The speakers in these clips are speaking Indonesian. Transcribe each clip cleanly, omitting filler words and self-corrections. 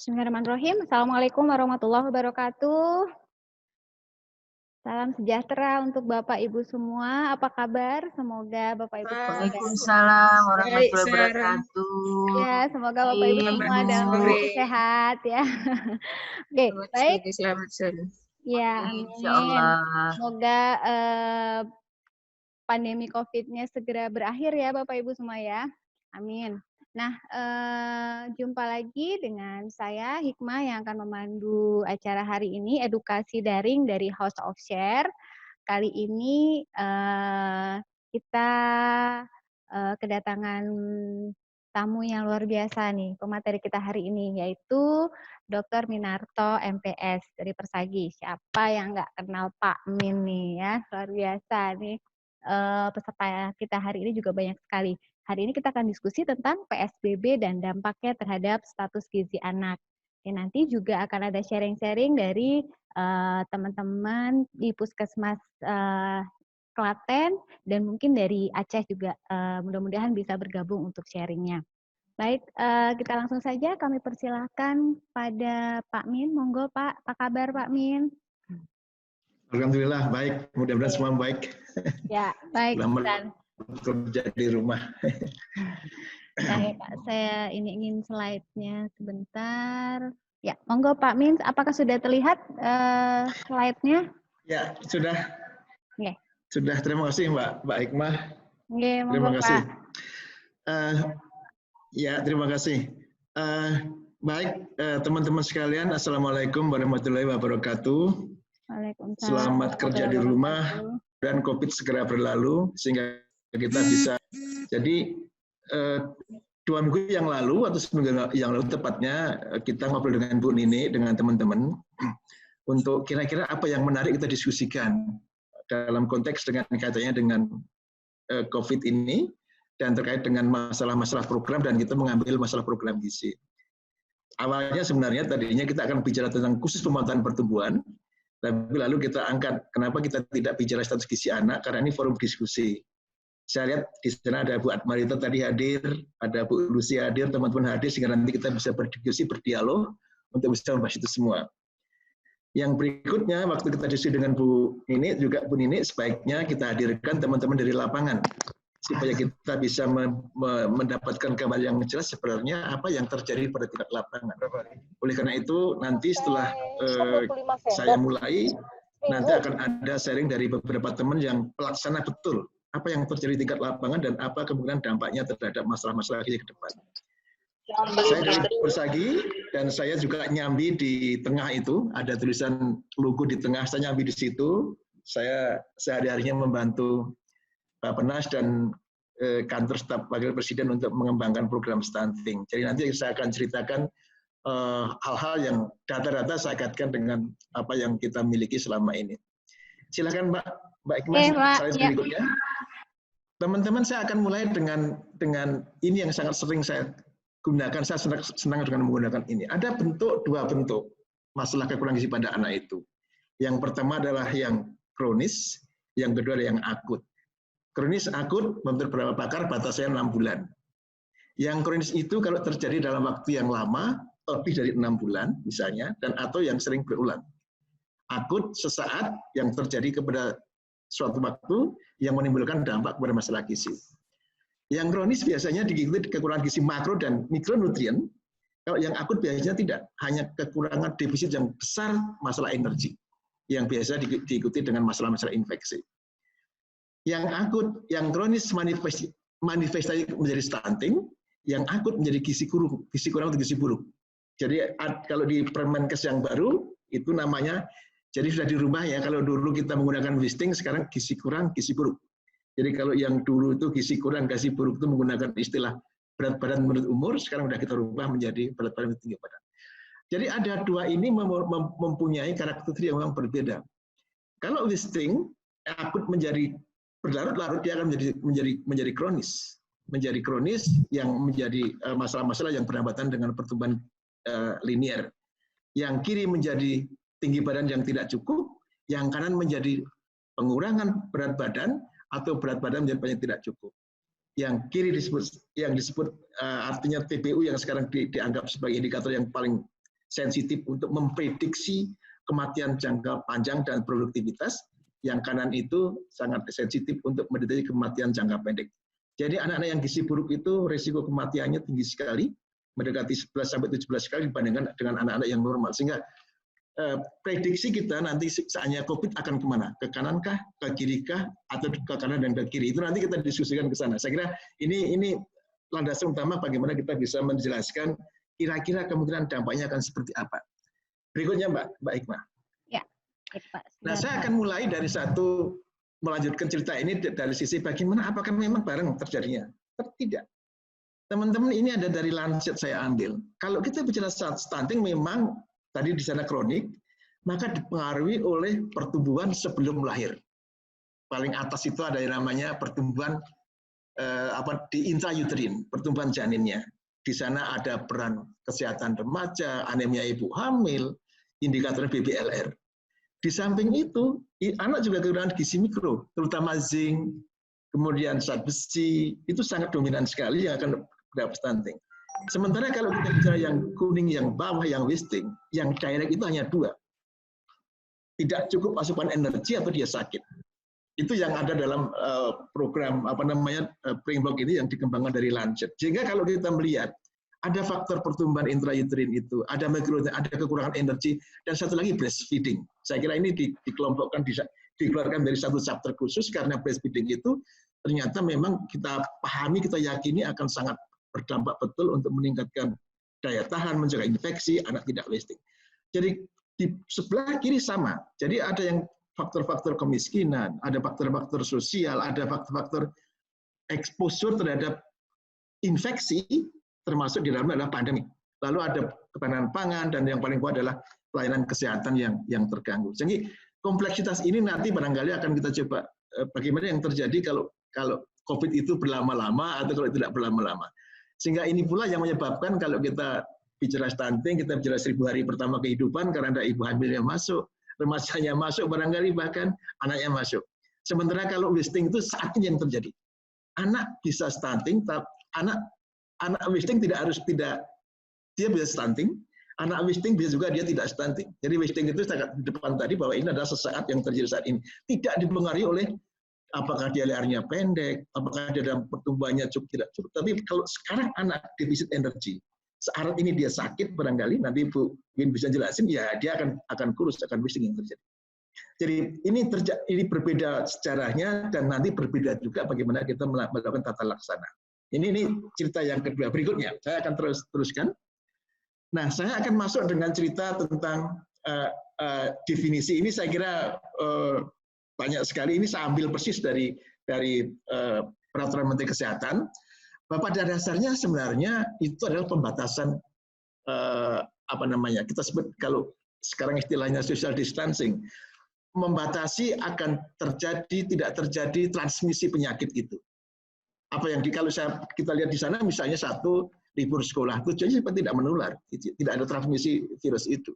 Bismillahirrahmanirrahim. Assalamualaikum warahmatullahi wabarakatuh. Salam sejahtera untuk Bapak Ibu semua. Apa kabar? Semoga Bapak Ibu semua Waalaikumsalam Baik, warahmatullahi Sarah. wabarakatuh. ya, semoga Bapak Ibu semua dalam sore. kondisi sehat ya. Oke, baik. Selamat sore. Ya, Insya amin. Allah. Semoga pandemi COVID-nya segera berakhir ya Bapak Ibu semua ya. Amin. Nah, jumpa lagi dengan saya Hikmah yang akan memandu acara hari ini, edukasi daring dari House of Share. Kali ini kita kedatangan tamu yang luar biasa nih, pemateri kita hari ini, yaitu Dr. Minarto MPS dari Persagi. Siapa yang nggak kenal Pak Min nih ya, luar biasa nih. Peserta kita hari ini juga banyak sekali. Hari ini kita akan diskusi tentang PSBB dan dampaknya terhadap status gizi anak. Nanti juga akan ada sharing-sharing dari teman-teman di Puskesmas Klaten dan mungkin dari Aceh juga. Mudah-mudahan bisa bergabung untuk sharingnya. Baik, kita langsung saja kami persilahkan pada Pak Min. Monggo Pak, apa kabar Pak Min? Alhamdulillah baik, mudah-mudahan semua baik. Ya, baik. Selamat kerja di rumah. Baik, saya ini ingin slide-nya sebentar. Ya, monggo Pak Min, apakah sudah terlihat slide-nya? Ya, sudah. Oke. Sudah, terima kasih Mbak Hikmah. Oke, monggo Terima kasih. Pak. Ya, terima kasih. Baik, teman-teman sekalian, Assalamualaikum warahmatullahi wabarakatuh. Waalaikumsalam. Selamat kerja di rumah dan COVID segera berlalu sehingga kita bisa. Jadi 2 minggu yang lalu atau seminggu yang lalu tepatnya kita ngobrol dengan Bu Nini dengan teman-teman untuk kira-kira apa yang menarik kita diskusikan dalam konteks dengan kaitannya dengan COVID ini dan terkait dengan masalah-masalah program dan kita mengambil masalah program gizi. Awalnya sebenarnya tadinya kita akan bicara tentang khusus pemantauan pertumbuhan. Tapi lalu kita angkat, kenapa kita tidak bicara status gizi anak, karena ini forum diskusi. Saya lihat di sana ada Bu Atmarita tadi hadir, ada Bu Lucy hadir, teman-teman hadir, sehingga nanti kita bisa berdiskusi, berdialog, untuk bisa membahas itu semua. Yang berikutnya, waktu kita diskusi dengan Bu Nini, juga Bu Nini, sebaiknya kita hadirkan teman-teman dari lapangan, supaya kita bisa mendapatkan gambar yang jelas sebenarnya apa yang terjadi pada tingkat lapangan. Oleh karena itu, nanti setelah saya mulai, nanti akan ada sharing dari beberapa teman yang pelaksana betul apa yang terjadi di tingkat lapangan dan apa kemungkinan dampaknya terhadap masalah-masalah gizi ke depan. Saya dari Persagi dan saya juga nyambi di tengah itu, ada tulisan logo di tengah, saya nyambi di situ. Saya sehari-harinya membantu Penas dan kantor staf wakil presiden untuk mengembangkan program stunting. Jadi nanti saya akan ceritakan hal-hal yang data-data saya kaitkan dengan apa yang kita miliki selama ini. Silakan Mbak Hikmah, slide berikutnya. Teman-teman, saya akan mulai dengan ini yang sangat sering saya gunakan. Saya senang dengan menggunakan ini. Ada dua bentuk masalah kekurangan gizi pada anak itu. Yang pertama adalah yang kronis, yang kedua adalah yang akut. Kronis akut, menurut beberapa pakar, batasnya 6 bulan. Yang kronis itu kalau terjadi dalam waktu yang lama, lebih dari 6 bulan misalnya, dan atau yang sering berulang. Akut sesaat yang terjadi kepada suatu waktu yang menimbulkan dampak kepada masalah gizi. Yang kronis biasanya diikuti kekurangan gizi makro dan mikronutrien. Kalau yang akut biasanya tidak, hanya kekurangan defisit yang besar masalah energi, yang biasa diikuti dengan masalah-masalah infeksi. Yang akut, yang kronis manifestasi menjadi stunting, yang akut menjadi gizi kurang atau gizi buruk. Jadi kalau di Permenkes yang baru itu namanya, jadi sudah di rumah ya, kalau dulu kita menggunakan wasting, sekarang gizi kurang, gizi buruk. Jadi kalau yang dulu itu gizi kurang, gizi buruk itu menggunakan istilah berat badan menurut umur, sekarang sudah kita rubah menjadi berat badan menurut tinggi badan. Jadi ada dua ini mempunyai karakteristik yang memang berbeda. Kalau wasting akut menjadi berlarut-larut, dia akan menjadi kronis. Menjadi kronis yang menjadi masalah-masalah yang berhambatan dengan pertumbuhan linier. Yang kiri menjadi tinggi badan yang tidak cukup, yang kanan menjadi pengurangan berat badan atau berat badan menjadi tidak cukup. Yang kiri disebut artinya TBU yang sekarang dianggap sebagai indikator yang paling sensitif untuk memprediksi kematian jangka panjang dan produktivitas. Yang kanan itu sangat sensitif untuk mendeteksi kematian jangka pendek. Jadi anak-anak yang gizi buruk itu risiko kematiannya tinggi sekali, mendekati 11-17 kali dibandingkan dengan anak-anak yang normal. Sehingga prediksi kita nanti saatnya COVID akan kemana? Ke kanankah, ke kirikah, atau ke kanan dan ke kiri? Itu nanti kita diskusikan ke sana. Saya kira ini landasan utama bagaimana kita bisa menjelaskan kira-kira kemungkinan dampaknya akan seperti apa. Berikutnya Mbak Hikmah. Ya, Pak. Nah, saya akan mulai dari melanjutkan cerita ini dari sisi bagaimana apakah memang bareng terjadinya? Tidak. Teman-teman, ini ada dari Lancet saya ambil. Kalau kita bicara stunting memang tadi di sana kronik, maka dipengaruhi oleh pertumbuhan sebelum lahir. Paling atas itu ada yang namanya pertumbuhan di intrauterin, pertumbuhan janinnya. Di sana ada peran kesehatan remaja, anemia ibu hamil, indikator BBLR. Di samping itu, anak juga kekurangan gizi mikro, terutama zinc, kemudian zat besi, itu sangat dominan sekali yang akan dapat stunting. Sementara kalau kita bicara yang kuning, yang bawah, yang wasting, yang direct itu hanya 2. Tidak cukup asupan energi atau dia sakit. Itu yang ada dalam program framework ini yang dikembangkan dari Lancet. Sehingga kalau kita melihat ada faktor pertumbuhan intrauterin itu, ada ada kekurangan energi, dan satu lagi breastfeeding. Saya kira ini dikelompokkan, dikeluarkan dari satu chapter khusus karena breastfeeding itu ternyata memang kita pahami, kita yakini akan sangat berdampak betul untuk meningkatkan daya tahan, mencegah infeksi, anak tidak wasting. Jadi di sebelah kiri sama. Jadi ada yang faktor-faktor kemiskinan, ada faktor-faktor sosial, ada faktor-faktor exposure terhadap infeksi, termasuk di dalamnya adalah pandemi. Lalu ada ketahanan pangan, dan yang paling bawah adalah pelayanan kesehatan yang terganggu. Jadi kompleksitas ini nanti barangkali akan kita coba bagaimana yang terjadi kalau COVID itu berlama-lama atau kalau tidak berlama-lama. Sehingga ini pula yang menyebabkan kalau kita bicara stunting, kita bicara 1000 hari pertama kehidupan karena ada ibu hamil yang masuk, remajanya masuk, barangkali bahkan anaknya masuk. Sementara kalau wasting itu saat ini yang terjadi. Anak bisa stunting, tapi anak wasting dia bisa stunting, anak wasting bisa juga dia tidak stunting. Jadi wasting itu sangat di depan tadi bahwa ini adalah sesaat yang terjadi saat ini. Tidak dipengaruhi oleh apakah dia lehernya pendek, apakah dia dalam pertumbuhannya cukup tidak cukup. Tapi kalau sekarang anak defisit energi, saat ini dia sakit barangkali, nanti Bu Win bisa jelasin, ya dia akan kurus, akan wasting yang terjadi. Jadi ini berbeda sejarahnya, dan nanti berbeda juga bagaimana kita melakukan tata laksana. Ini cerita yang kedua. Berikutnya, saya akan teruskan. Nah, saya akan masuk dengan cerita tentang definisi. Ini saya kira banyak sekali. Ini saya ambil persis dari Peraturan Menteri Kesehatan. Bahwa pada dasarnya sebenarnya itu adalah pembatasan kita sebut kalau sekarang istilahnya social distancing, membatasi akan tidak terjadi transmisi penyakit itu. Apa yang kalau kita lihat di sana misalnya satu libur sekolah, tujuannya supaya tidak menular, tidak ada transmisi virus itu.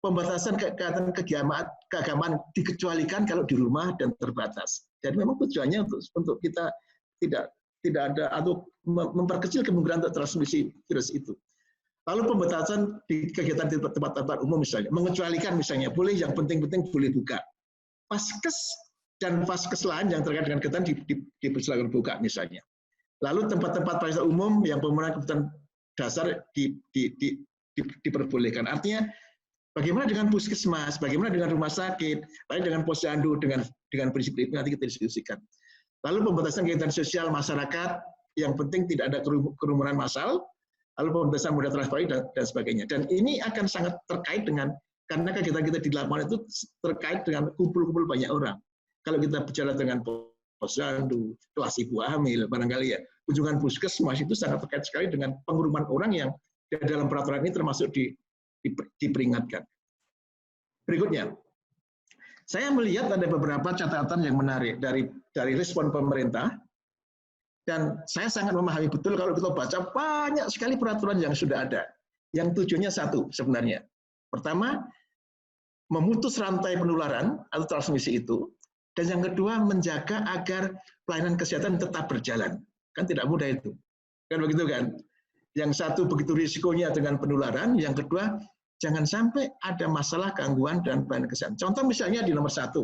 Pembatasan keagamaan dikecualikan kalau di rumah dan terbatas. Jadi memang tujuannya untuk kita tidak ada atau memperkecil kemungkinan untuk transmisi virus itu. Lalu pembatasan di kegiatan di tempat-tempat umum misalnya, mengecualikan misalnya boleh yang penting-penting boleh buka. Paskes dan vaskes lain yang terkait dengan kegiatan dipersilakan buka misalnya. Lalu tempat-tempat fasilitas umum yang pemenuhan kebutuhan dasar diperbolehkan. Artinya bagaimana dengan puskesmas, bagaimana dengan rumah sakit, bagaimana dengan posyandu, dengan prinsip itu nanti kita diskusikan. Lalu pembatasan kegiatan sosial masyarakat, yang penting tidak ada kerumunan massal, lalu pembatasan moda transportasi dan sebagainya. Dan ini akan sangat terkait dengan, karena kegiatan kita di lapangan itu terkait dengan kumpul-kumpul banyak orang. Kalau kita bicara dengan posyandu, kelas ibu hamil, barangkali ya, kunjungan puskesmas itu sangat terkait sekali dengan pengumuman orang yang dalam peraturan ini termasuk diperingatkan. Berikutnya, saya melihat ada beberapa catatan yang menarik dari respon pemerintah, dan saya sangat memahami betul kalau kita baca banyak sekali peraturan yang sudah ada, yang tujuannya satu sebenarnya. Pertama, memutus rantai penularan atau transmisi itu, dan yang kedua menjaga agar pelayanan kesehatan tetap berjalan. Kan tidak mudah itu. Kan begitu kan? Yang satu begitu risikonya dengan penularan, yang kedua jangan sampai ada masalah gangguan dan pelayanan kesehatan. Contoh misalnya di nomor 1,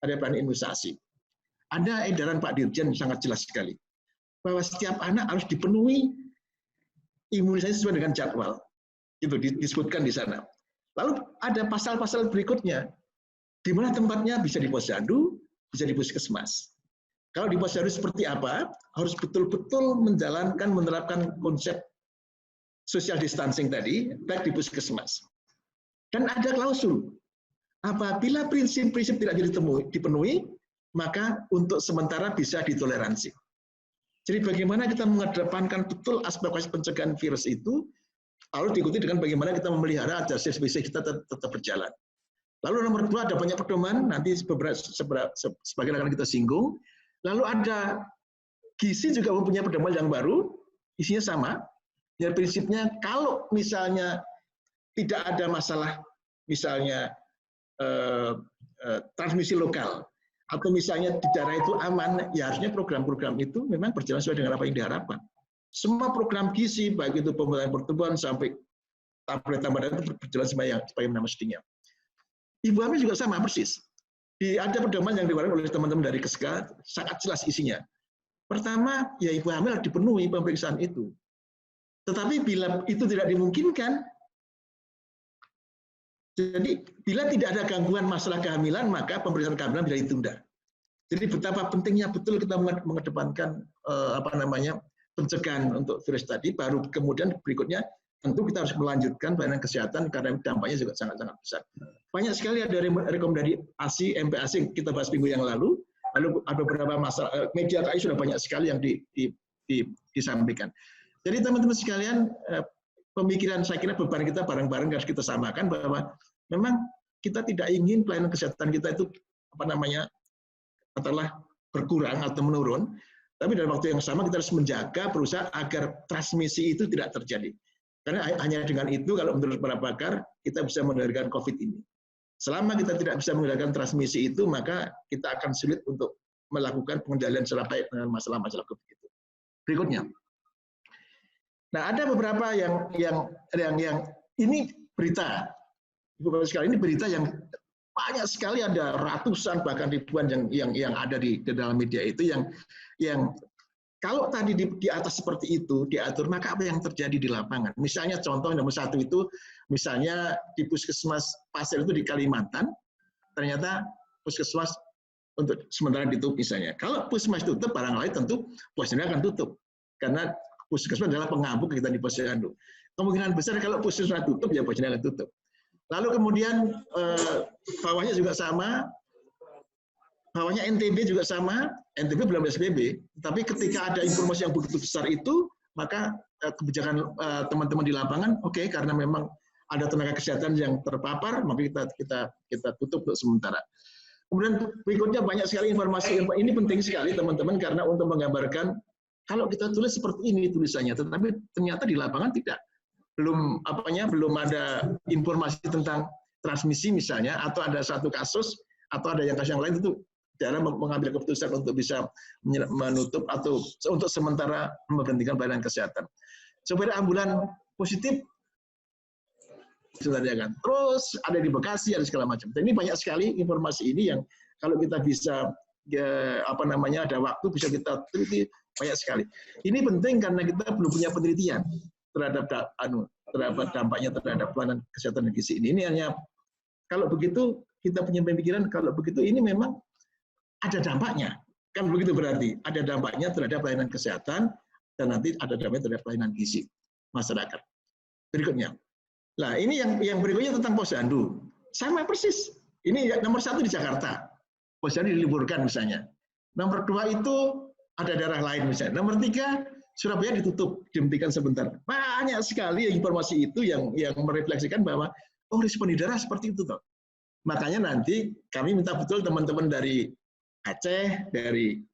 ada pelayanan imunisasi. Ada edaran Pak Dirjen sangat jelas sekali, bahwa setiap anak harus dipenuhi imunisasi sesuai dengan jadwal. Itu disebutkan di sana. Lalu ada pasal-pasal berikutnya, di mana tempatnya bisa di posyandu, bisa di puskesmas. Kalau di posyandu seperti apa, harus betul-betul menjalankan, menerapkan konsep social distancing tadi, baik di puskesmas. Dan ada klausul, apabila prinsip-prinsip tidak dipenuhi, maka untuk sementara bisa ditoleransi. Jadi bagaimana kita mengedepankan betul aspek pencegahan virus itu, lalu diikuti dengan bagaimana kita memelihara agar safety kita tetap berjalan. Lalu nomor 2 ada banyak pedoman, nanti sebagian akan kita singgung. Lalu ada gizi juga mempunyai pedoman yang baru, isinya sama. Ya prinsipnya kalau misalnya tidak ada masalah, misalnya transmisi lokal, atau misalnya di daerah itu aman, ya harusnya program-program itu memang berjalan sesuai dengan apa yang diharapkan. Semua program gizi, baik itu pemberdayaan pertumbuhan sampai tablet tambahan itu berjalan sebagaimana mestinya. Ibu hamil juga sama persis. Ada pedoman yang dikeluarkan oleh teman-teman dari Keska, sangat jelas isinya. Pertama, ya ibu hamil harus dipenuhi pemeriksaan itu. Tetapi bila itu tidak dimungkinkan, jadi bila tidak ada gangguan masalah kehamilan, maka pemeriksaan kehamilan bisa ditunda. Jadi betapa pentingnya betul kita mengedepankan pencegahan untuk virus tadi. Baru kemudian berikutnya tentu kita harus melanjutkan pelayanan kesehatan karena dampaknya juga sangat-sangat besar. Banyak sekali ada rekomendasi ASI, MPASI kita bahas minggu yang lalu. Lalu ada beberapa masalah media KI sudah banyak sekali yang disampaikan. Jadi teman-teman sekalian, pemikiran saya kira beban kita bareng-bareng harus kita samakan bahwa memang kita tidak ingin pelayanan kesehatan kita itu katakanlah berkurang atau menurun, tapi dalam waktu yang sama kita harus menjaga berusaha agar transmisi itu tidak terjadi. Karena hanya dengan itu kalau menurut para pakar kita bisa mengendalikan COVID ini. Selama kita tidak bisa mengendalikan transmisi itu, maka kita akan sulit untuk melakukan pengendalian secara baik dengan masalah-masalah COVID itu. Berikutnya. Nah, ada beberapa yang ini berita. Ibu sekali ini berita yang banyak sekali, ada ratusan bahkan ribuan yang ada di dalam media itu yang kalau tadi di atas seperti itu diatur, maka apa yang terjadi di lapangan? Misalnya contoh nomor 1 itu, misalnya di puskesmas Pasir itu di Kalimantan, ternyata puskesmas untuk sementara ditutup misalnya. Kalau puskesmas tutup, barangkali tentu posyandu akan tutup karena puskesmas adalah pengampu kita di posyandu. Kemungkinan besar kalau puskesmas tutup, ya posyandu akan tutup. Lalu kemudian bawahnya juga sama, bawahnya NTB juga sama, NTB belum PSBB, tapi ketika ada informasi yang begitu besar itu, maka kebijakan teman-teman di lapangan, oke, karena memang ada tenaga kesehatan yang terpapar, maka kita tutup untuk sementara. Kemudian berikutnya banyak sekali informasi, ini penting sekali teman-teman, karena untuk menggambarkan, kalau kita tulis seperti ini tulisannya, tetapi ternyata di lapangan tidak. Belum ada informasi tentang transmisi misalnya, atau ada satu kasus, atau ada kasus yang lain, itu daerah mengambil keputusan untuk bisa menutup atau untuk sementara memberhentikan pelayanan kesehatan. Sopir ambulan positif, terus ada di Bekasi, ada segala macam. Dan ini banyak sekali informasi ini yang kalau kita bisa ada waktu bisa kita teliti banyak sekali. Ini penting karena kita belum punya penelitian terhadap dampaknya terhadap pelayanan kesehatan dan gizi ini. Ini hanya kalau begitu kita punya pemikiran, kalau begitu ini memang ada dampaknya. Kan begitu berarti ada dampaknya terhadap pelayanan kesehatan dan nanti ada dampaknya terhadap pelayanan gizi masyarakat. Berikutnya. Nah, ini yang berikutnya tentang posyandu. Sama persis. Ini nomor 1 di Jakarta. Posyandu diliburkan misalnya. Nomor 2 itu ada daerah lain misalnya. Nomor 3 Surabaya ditutup, dihentikan sebentar. Banyak sekali informasi itu yang merefleksikan bahwa respon di daerah seperti itu toh. Makanya nanti kami minta betul teman-teman dari Aceh, dari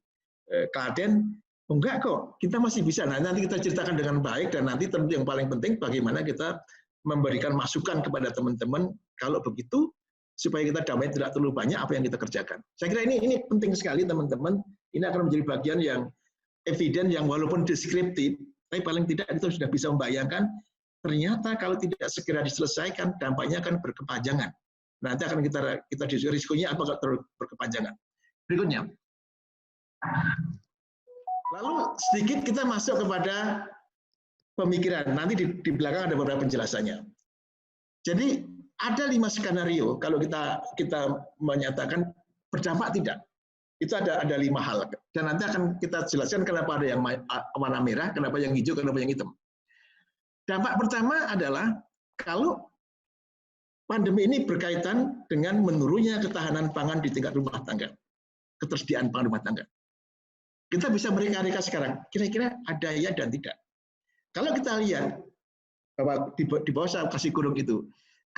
Klaten, enggak kok, kita masih bisa. Nah, nanti kita ceritakan dengan baik dan nanti tentu yang paling penting bagaimana kita memberikan masukan kepada teman-teman kalau begitu supaya kita damai tidak terlalu banyak apa yang kita kerjakan. Saya kira ini penting sekali teman-teman. Ini akan menjadi bagian yang eviden yang walaupun deskriptif, tapi paling tidak kita sudah bisa membayangkan ternyata kalau tidak segera diselesaikan, dampaknya akan berkepanjangan. Nanti akan kita diskusi risikonya apa kalau berkepanjangan. Berikutnya. Lalu sedikit kita masuk kepada pemikiran. Nanti di belakang ada beberapa penjelasannya. Jadi ada 5 skenario kalau kita menyatakan berdampak tidak. Itu ada 5 hal. Dan nanti akan kita jelaskan kenapa ada yang warna merah, kenapa yang hijau, kenapa yang hitam. Dampak pertama adalah kalau pandemi ini berkaitan dengan menurunnya ketahanan pangan di tingkat rumah tangga, ketersediaan pangan rumah tangga. Kita bisa mereka-reka sekarang, kira-kira ada ya dan tidak. Kalau kita lihat bahwa di bawah saya kasih kurung itu,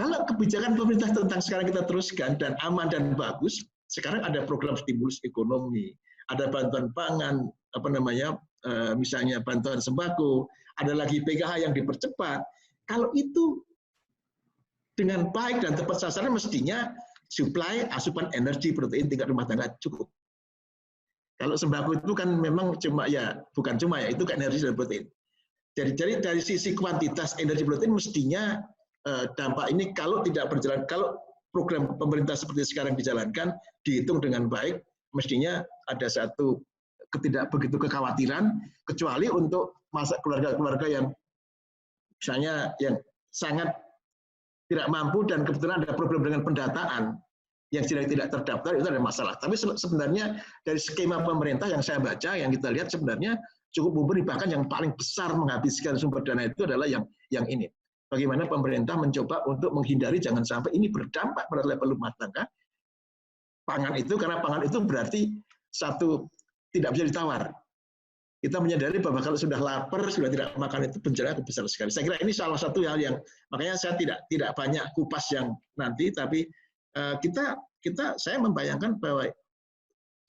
kalau kebijakan pemerintah tentang sekarang kita teruskan dan aman dan bagus, sekarang ada program stimulus ekonomi, ada bantuan pangan, misalnya bantuan sembako, ada lagi PKH yang dipercepat. Kalau itu dengan baik dan tepat sasaran, mestinya suplai asupan energi protein tingkat rumah tangga cukup. Kalau sembako itu kan memang bukan cuma ya, itu kan energi dan protein. Jadi dari sisi kuantitas energi protein mestinya dampak ini kalau tidak berjalan, kalau program pemerintah seperti sekarang dijalankan, dihitung dengan baik, mestinya ada satu tidak begitu kekhawatiran, kecuali untuk masa keluarga-keluarga yang misalnya yang sangat tidak mampu dan kebetulan ada problem dengan pendataan yang tidak terdaftar, itu ada masalah. Tapi sebenarnya dari skema pemerintah yang saya baca, yang kita lihat sebenarnya cukup mumpuni, bahkan yang paling besar menghabiskan sumber dana itu adalah yang ini. Bagaimana pemerintah mencoba untuk menghindari jangan sampai ini berdampak pada level rumah tangga pangan itu, karena pangan itu berarti satu tidak bisa ditawar. Kita menyadari bahwa kalau sudah lapar, sudah tidak makan itu bencana besar sekali. Saya kira ini salah satu hal yang makanya saya tidak banyak kupas yang nanti, tapi saya membayangkan bahwa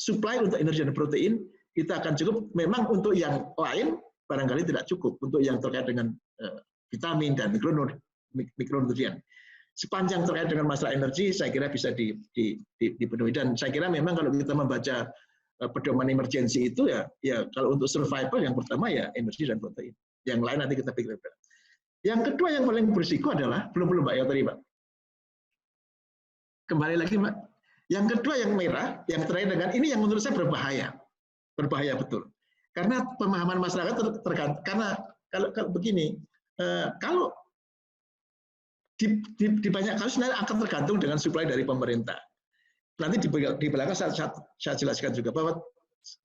suplai untuk energi dan protein kita akan cukup. Memang untuk yang lain barangkali tidak cukup, untuk yang terkait dengan vitamin dan mikronutrien. Sepanjang terkait dengan masalah energi, saya kira bisa dipenuhi. Dan saya kira memang kalau kita membaca pedoman emergensi itu ya kalau untuk survival yang pertama ya energi dan protein. Yang lain nanti kita pikir. Yang kedua yang paling berisiko adalah belum Mbak ya tadi Mbak. Kembali lagi Mbak. Yang kedua yang merah, yang terakhir dengan ini yang menurut saya berbahaya betul. Karena pemahaman masyarakat tergantung. Karena kalau begini, kalau di banyak kasus nanti akan tergantung dengan suplai dari pemerintah. Nanti di belakang saya jelaskan juga bahwa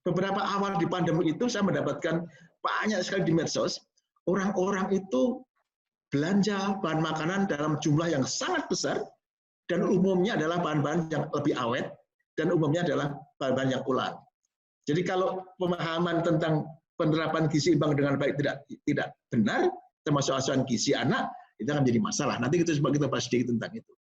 beberapa awal di pandemi itu saya mendapatkan banyak sekali di medsos, orang-orang itu belanja bahan makanan dalam jumlah yang sangat besar, dan umumnya adalah bahan-bahan yang lebih awet, dan umumnya adalah bahan-bahan yang ulang. Jadi kalau pemahaman tentang penerapan gizi seimbang dengan baik tidak benar, termasuk asupan gizi anak, itu akan menjadi masalah. Nanti kita bahas sedikit tentang itu.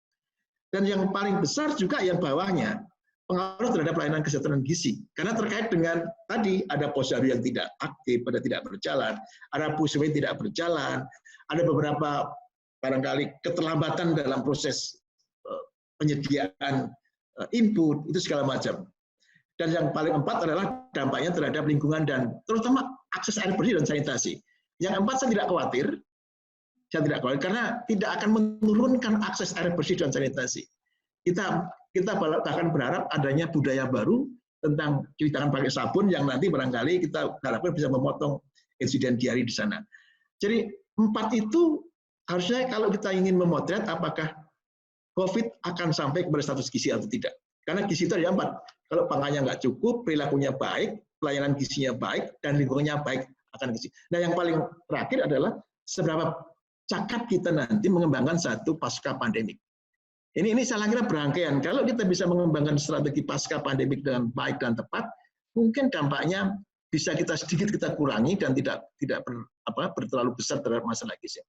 Dan yang paling besar juga yang bawahnya, pengaruh terhadap pelayanan kesehatan gizi. Karena terkait dengan tadi ada posyandu yang tidak aktif, pada tidak berjalan, ada puskesmas tidak berjalan, ada beberapa barangkali keterlambatan dalam proses penyediaan input, itu segala macam. Dan yang paling keempat adalah dampaknya terhadap lingkungan dan terutama akses air bersih dan sanitasi. Yang keempat saya tidak khawatir karena tidak akan menurunkan akses air bersih dan sanitasi. Kita bahkan berharap adanya budaya baru tentang cuci tangan pakai sabun yang nanti barangkali kita harapkan bisa memotong insiden diare di sana. Jadi 4 itu harusnya kalau kita ingin memotret apakah COVID akan sampai kepada status gizi atau tidak. Karena gizi itu ada 4. Kalau pangannya nggak cukup, perilakunya baik, pelayanan gizinya baik, dan lingkungannya baik akan gizi. Nah yang paling terakhir adalah seberapa cakap kita nanti mengembangkan satu pasca pandemik. Ini saya kira berangkaian. Kalau kita bisa mengembangkan strategi pasca pandemik dengan baik dan tepat, mungkin dampaknya bisa sedikit kita kurangi dan tidak terlalu besar terhadap masalah gizi.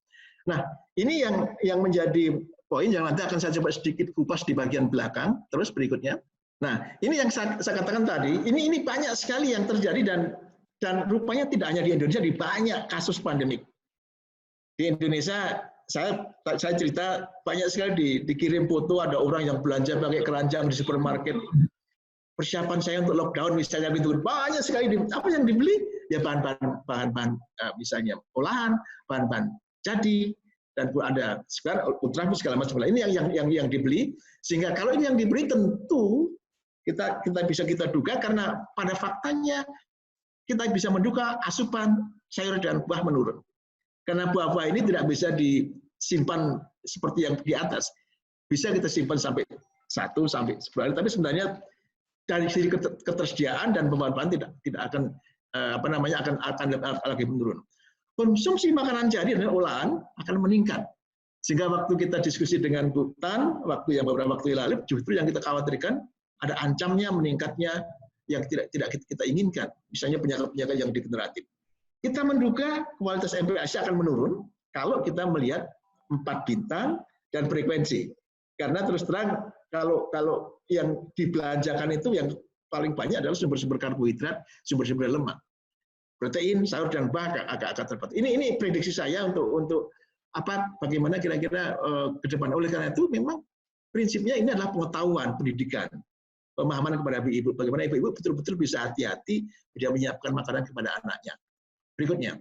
Nah, ini yang menjadi poin yang nanti akan saya coba sedikit kupas di bagian belakang. Terus berikutnya. Nah, ini yang saya katakan tadi. Ini banyak sekali yang terjadi dan rupanya tidak hanya di Indonesia, di banyak kasus pandemik. Di Indonesia, saya cerita banyak sekali dikirim foto ada orang yang belanja pakai keranjang di supermarket. Persiapan saya untuk lockdown misalnya gitu, banyak sekali. Apa yang dibeli? Ya bahan-bahan misalnya olahan, bahan-bahan jadi, dan ada sekarang ultrabus segala macam. Ini yang dibeli, sehingga kalau ini yang dibeli tentu kita bisa kita duga, karena pada faktanya kita bisa menduga asupan sayur dan buah menurun. Karena buah-buah ini tidak bisa disimpan seperti yang di atas. Bisa kita simpan sampai 1 sampai 10 hari, tapi sebenarnya dari sisi ketersediaan dan pemanfaatan tidak akan akan lagi menurun. Konsumsi makanan jadi dan olahan akan meningkat. Sehingga waktu kita diskusi dengan Bu Tan, beberapa waktu lalu, justru yang kita khawatirkan ada ancamnya meningkatnya yang tidak kita inginkan. Misalnya penyakit-penyakit yang degeneratif. Kita menduga kualitas MPASI akan menurun kalau kita melihat 4 bintang dan frekuensi. Karena terus terang kalau yang dibelanjakan itu yang paling banyak adalah sumber-sumber karbohidrat, sumber-sumber lemak. Protein, sayur dan buah agak terbatas. Ini prediksi saya untuk bagaimana kira-kira ke depan. Oleh karena itu memang prinsipnya ini adalah pengetahuan, pendidikan, pemahaman kepada ibu-ibu, bagaimana ibu-ibu betul-betul bisa hati-hati bila menyiapkan makanan kepada anaknya. Berikutnya,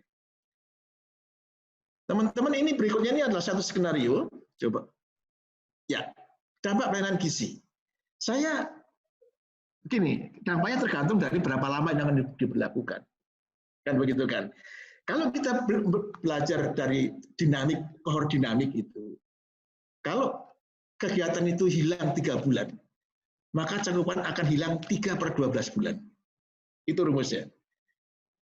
teman-teman, ini berikutnya ini adalah satu skenario. Coba, ya, dampak pelayanan gizi. Saya begini, dampaknya tergantung dari berapa lama yang akan diberlakukan. Kan begitu kan? Kalau kita belajar dari kohort dinamik itu, kalau kegiatan itu hilang 3 bulan, maka cakupan akan hilang 3/12 bulan. Itu rumusnya.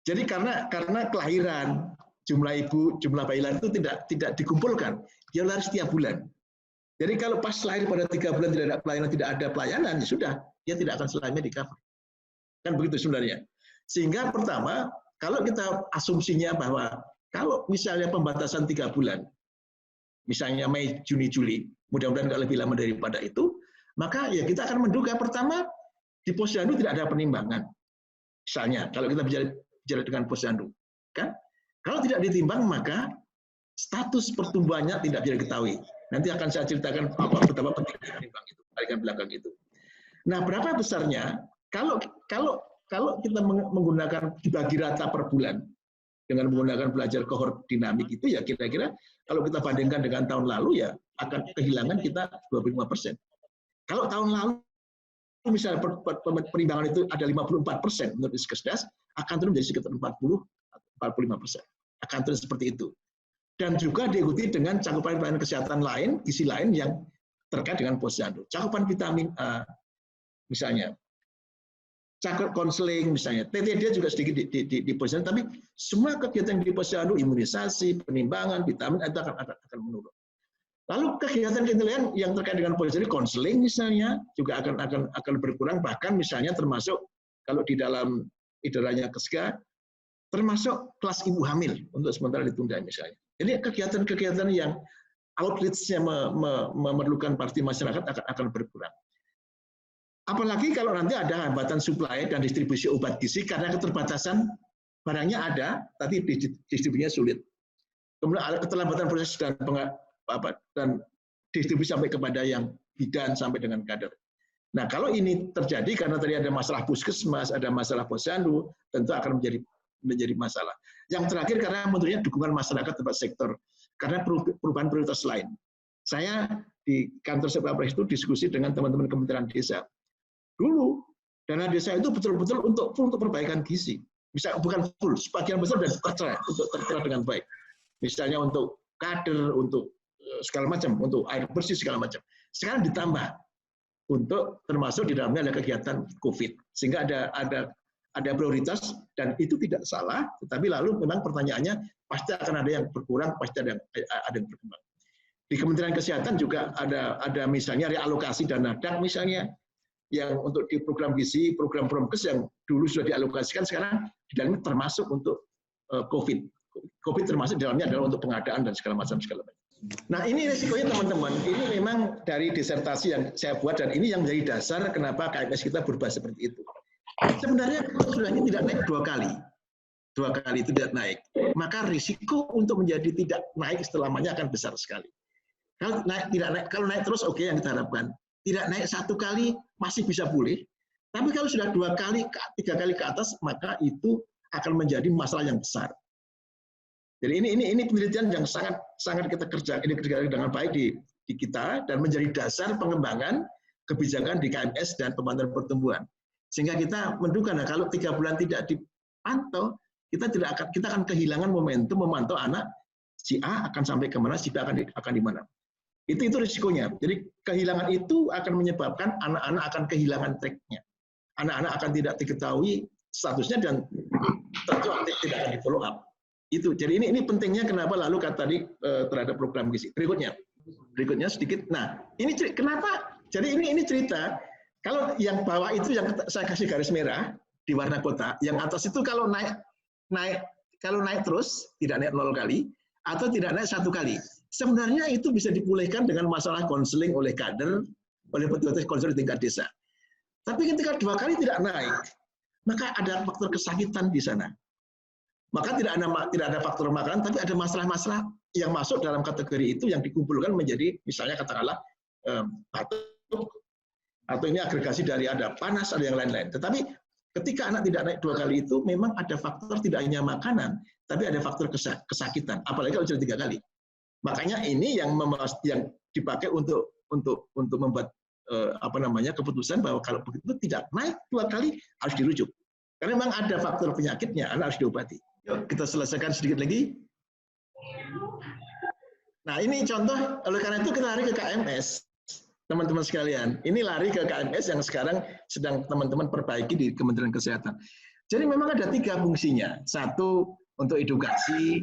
Jadi karena kelahiran, jumlah ibu, jumlah bayi lahir itu tidak dikumpulkan, dia lahir setiap bulan. Jadi kalau pas lahir pada 3 bulan tidak ada pelayanan, ya sudah, dia tidak akan selamanya di cover. Kan begitu sebenarnya. Sehingga pertama, kalau kita asumsinya bahwa kalau misalnya pembatasan 3 bulan, misalnya Mei, Juni, Juli, mudah-mudahan nggak lebih lama daripada itu, maka ya kita akan menduga pertama di posyandu tidak ada penimbangan. Misalnya kalau kita bicara dengan posyandu, kan? Kalau tidak ditimbang maka status pertumbuhannya tidak bisa diketahui. Nanti akan saya ceritakan betapa pentingnya penimbang itu, balikan belakang itu. Nah, berapa besarnya kalau kita menggunakan dibagi rata per bulan dengan menggunakan belajar kohort dinamik itu, ya kira-kira kalau kita bandingkan dengan tahun lalu ya akan kehilangan kita 25%. Kalau tahun lalu misalnya penimbangan itu ada 54% menurut Diskesdas, akan turun menjadi sekitar 40-45%. Akan turun seperti itu. Dan juga diikuti dengan cakupan pelayanan kesehatan lain, gizi lain yang terkait dengan posyandu. Cakupan vitamin A misalnya, cakup konseling misalnya, TTD juga sedikit di posyandu, tapi semua kegiatan di posyandu, imunisasi, penimbangan, vitamin itu akan menurun. Lalu kegiatan yang terkait dengan posyandu, konseling misalnya juga akan berkurang, bahkan misalnya termasuk kalau di dalam idaranya Keska, termasuk kelas ibu hamil untuk sementara ditunda misalnya. Jadi kegiatan-kegiatan yang outreach-nya memerlukan partisipasi masyarakat akan berkurang. Apalagi kalau nanti ada hambatan suplai dan distribusi obat gizi karena keterbatasan barangnya ada, tapi distribusinya sulit. Kemudian ada keterlambatan proses dan distribusi sampai kepada yang bidan sampai dengan kader. Nah, kalau ini terjadi karena tadi ada masalah puskesmas, ada masalah posyandu, tentu akan menjadi masalah. Yang terakhir karena menurutnya dukungan masyarakat terhadap sektor karena perubahan prioritas lain. Saya di kantor Sekretariat itu diskusi dengan teman-teman Kementerian Desa. Dulu dana desa itu betul-betul untuk perbaikan gizi. Bisa bukan full, sebagian besar dan tertera dengan baik. Misalnya untuk kader, untuk segala macam, untuk air bersih segala macam. Sekarang ditambah untuk termasuk di dalamnya ada kegiatan COVID, sehingga ada prioritas dan itu tidak salah. Tetapi lalu memang pertanyaannya pasti akan ada yang berkurang, pasti ada yang berkembang. Di Kementerian Kesehatan juga ada misalnya realokasi dana DAK misalnya yang untuk di program gizi, program promkes yang dulu sudah dialokasikan sekarang di dalamnya termasuk untuk COVID. COVID termasuk di dalamnya adalah untuk pengadaan dan segala macam. Nah, ini risikonya teman-teman. Ini memang dari disertasi yang saya buat dan ini yang menjadi dasar kenapa KMS kita berubah seperti itu. Sebenarnya kalau sudah ini tidak naik 2 kali tidak naik, maka risiko untuk menjadi tidak naik selamanya akan besar sekali. Kalau naik terus oke, yang kita harapkan. Tidak naik 1 kali masih bisa pulih, tapi kalau sudah 2 kali, 3 kali ke atas, maka itu akan menjadi masalah yang besar. Jadi ini penelitian yang sangat kita kerjakan dengan baik di kita dan menjadi dasar pengembangan kebijakan di KMS dan pemantauan pertumbuhan. Sehingga kita menduga, nah, kalau 3 bulan tidak dipantau, kita akan kehilangan momentum memantau anak si A akan sampai kemana, si B akan di mana. Itu risikonya. Jadi kehilangan itu akan menyebabkan anak-anak akan kehilangan track-nya. Anak-anak akan tidak diketahui statusnya dan tentu tidak akan di follow up. Itu. Jadi ini pentingnya kenapa lalu kata tadi terhadap program gizi. Berikutnya sedikit. Nah, ini kenapa? Jadi ini cerita. Kalau yang bawah itu yang saya kasih garis merah di warna kotak, yang atas itu kalau naik terus tidak naik 0 kali atau tidak naik 1 kali. Sebenarnya itu bisa dipulihkan dengan masalah konseling oleh kader, oleh petugas konseling tingkat desa. Tapi ketika 2 kali tidak naik, maka ada faktor kesakitan di sana. Maka tidak ada faktor makanan, tapi ada masalah-masalah yang masuk dalam kategori itu yang dikumpulkan menjadi, misalnya katakanlah batuk, atau ini agregasi dari ada panas, ada yang lain-lain. Tetapi ketika anak tidak naik 2 kali itu, memang ada faktor tidak hanya makanan, tapi ada faktor kesakitan. Apalagi kalau sudah 3 kali. Makanya ini yang dipakai untuk membuat keputusan bahwa kalau begitu tidak naik 2 kali harus dirujuk. Karena memang ada faktor penyakitnya, anak harus diobati. Yuk, kita selesaikan sedikit lagi. Nah, ini contoh, oleh karena itu kita lari ke KMS. Teman-teman sekalian, ini lari ke KMS yang sekarang sedang teman-teman perbaiki di Kementerian Kesehatan. Jadi memang ada 3 fungsinya. 1, untuk edukasi.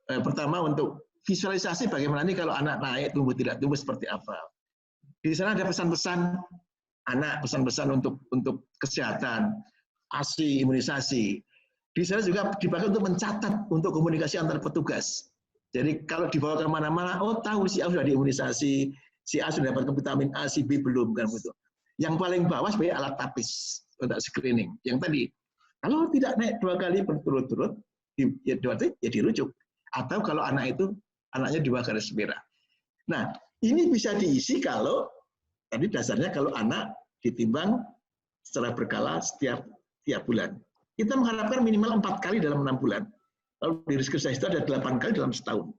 Pertama, untuk visualisasi bagaimana nih kalau anak naik, tumbuh tidak tumbuh seperti apa. Di sana ada pesan-pesan anak, pesan-pesan untuk kesehatan, ASI, imunisasi. Di sana juga dipakai untuk mencatat, untuk komunikasi antar petugas. Jadi kalau dibawa kemana-mana, oh tahu si A sudah diimunisasi, si A sudah dapatkan vitamin A, si B belum, kan begitu. Yang paling bawah sebagai alat tapis untuk screening. Yang tadi, kalau tidak naik 2 kali berturut-turut, ya dirujuk. Atau kalau anaknya 2 garis merah. Nah, ini bisa diisi kalau tadi dasarnya kalau anak ditimbang secara berkala setiap bulan. Kita mengharapkan minimal 4 kali dalam 6 bulan. Kalau di riskes itu ada 8 kali dalam setahun.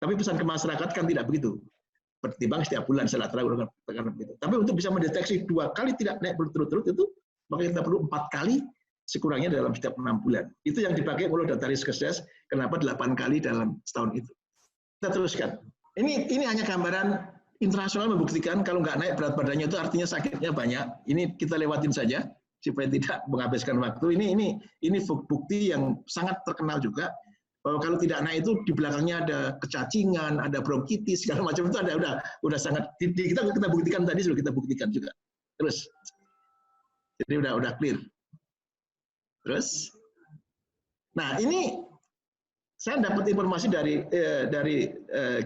Tapi pesan ke masyarakat kan tidak begitu. Bertimbang setiap bulan setelah terakhir begitu. Tapi untuk bisa mendeteksi 2 kali tidak naik berturut-turut itu, maka kita perlu 4 kali sekurangnya dalam setiap 6 bulan. Itu yang dipakai oleh data riskes, kenapa 8 kali dalam setahun itu. Kita teruskan. Ini hanya gambaran internasional membuktikan kalau nggak naik berat badannya itu artinya sakitnya banyak. Ini kita lewatin saja supaya tidak menghabiskan waktu. Ini bukti yang sangat terkenal juga bahwa kalau tidak naik itu di belakangnya ada kecacingan, ada bronkitis segala macam itu udah sangat kita buktikan tadi sudah kita buktikan juga. Terus, jadi udah clear. Terus, nah ini saya dapat informasi dari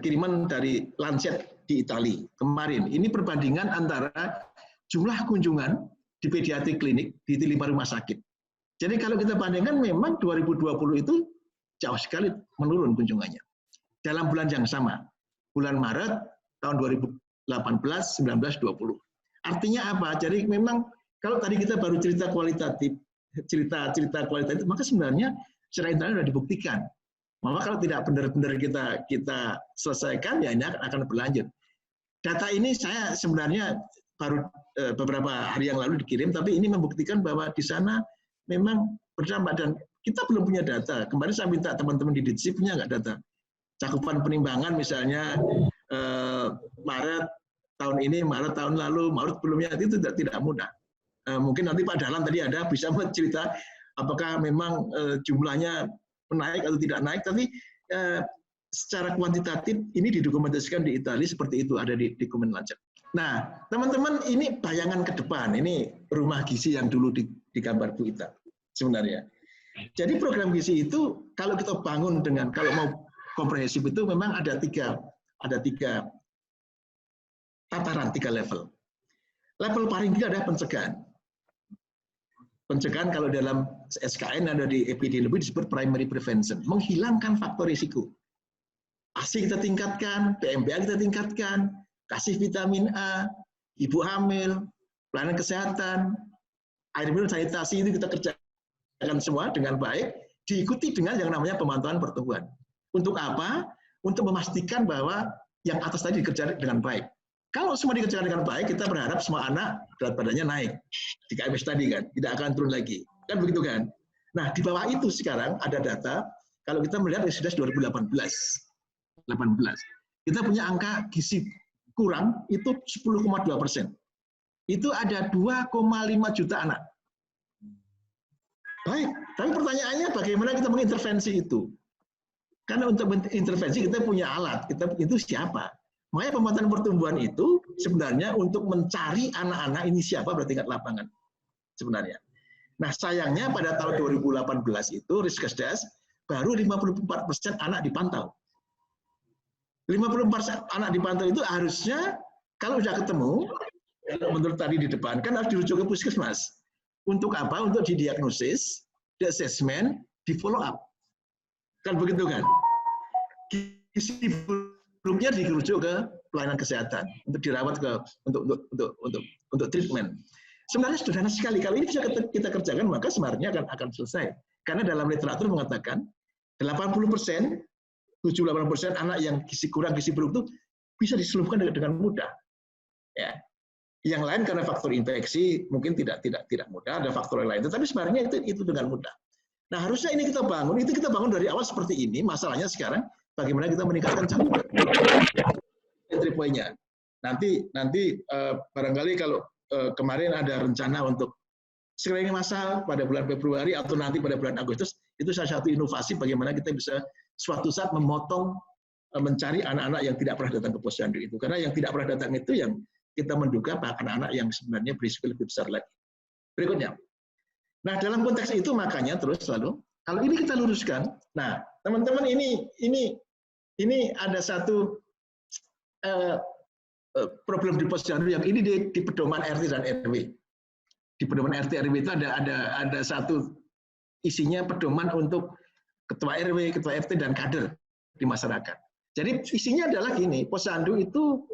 kiriman dari Lancet di Italia kemarin. Ini perbandingan antara jumlah kunjungan di pediatrik klinik di 5 rumah sakit. Jadi kalau kita bandingkan memang 2020 itu jauh sekali menurun kunjungannya. Dalam bulan yang sama, bulan Maret tahun 2018, 19, 20. Artinya apa? Jadi memang kalau tadi kita baru cerita kualitatif, maka sebenarnya secara internal sudah dibuktikan. Maka kalau tidak benar-benar kita selesaikan, ya ini akan berlanjut. Data ini saya sebenarnya baru beberapa hari yang lalu dikirim, tapi ini membuktikan bahwa di sana memang berdampak dan kita belum punya data. Kemarin saya minta teman-teman di Ditsi punya nggak data. Cakupan penimbangan misalnya Maret tahun ini, Maret tahun lalu, Maret sebelumnya itu tidak mudah. Mungkin nanti Pak Dahlan tadi ada bisa mencerita apakah memang jumlahnya naik atau tidak naik, tapi secara kuantitatif ini didokumentasikan di Italia seperti itu ada di dokumen Lancet. Nah, teman-teman ini bayangan ke depan, ini rumah gizi yang dulu digambar Bu Ita sebenarnya. Jadi program gizi itu kalau kita bangun dengan kalau mau komprehensif itu memang ada tiga tataran, 3 level. Level paling tinggi adalah pencegahan. Pencegahan kalau dalam SKN ada di epidemiologi disebut primary prevention, menghilangkan faktor risiko. ASI kita tingkatkan, PMBA kita tingkatkan, kasih vitamin A, ibu hamil, pelayanan kesehatan, air minum, sanitasi itu kita kerjakan semua dengan baik, diikuti dengan yang namanya pemantauan pertumbuhan. Untuk apa? Untuk memastikan bahwa yang atas tadi dikerjakan dengan baik. Kalau semua dikerjakan dengan baik, kita berharap semua anak berat badannya naik. Di KMS tadi kan, tidak akan turun lagi. Kan begitu kan? Nah, di bawah itu sekarang ada data, kalau kita melihat sudah 2018. Kita punya angka gizi kurang itu 10,2%. Itu ada 2,5 juta anak. Baik, tapi pertanyaannya bagaimana kita mengintervensi itu? Karena untuk intervensi kita punya alat, itu siapa? Makanya pemantauan pertumbuhan itu sebenarnya untuk mencari anak-anak ini siapa pada tingkat lapangan sebenarnya. Nah sayangnya pada tahun 2018 itu Riskesdas baru 54% anak dipantau. 54% anak dipantau itu harusnya kalau sudah ketemu, menurut tadi di depan kan harus dirujuk ke puskesmas. Untuk apa? Untuk didiagnosis, di assessment, di follow up. Kan begitu kan? Gizi buruknya dirujuk ke pelayanan kesehatan untuk dirawat untuk treatment. Sebenarnya sederhana sekali. Kalau ini bisa kita kerjakan maka sebenarnya akan selesai. Karena dalam literatur mengatakan 80%, 78% anak yang gizi kurang, gizi buruk itu bisa disembuhkan dengan mudah. Ya. Yang lain karena faktor infeksi mungkin tidak mudah, ada faktor lain. Tetapi sebenarnya itu dengan mudah. Nah harusnya ini kita bangun, itu kita bangun dari awal seperti ini. Masalahnya sekarang bagaimana kita meningkatkan cakupan entry point-nya. Nanti barangkali kalau kemarin ada rencana untuk screening massal pada bulan Februari atau nanti pada bulan Agustus, itu salah satu inovasi bagaimana kita bisa suatu saat memotong mencari anak-anak yang tidak pernah datang ke posyandu itu. Karena yang tidak pernah datang itu yang kita menduga anak-anak yang sebenarnya berisiko lebih besar lagi. Berikutnya. Nah, dalam konteks itu makanya terus selalu kalau ini kita luruskan. Nah, teman-teman ini ada satu problem di posyandu yang ini di pedoman RT dan RW. Di pedoman RT RW itu ada satu isinya pedoman untuk ketua RW, ketua RT dan kader di masyarakat. Jadi isinya adalah gini, posyandu itu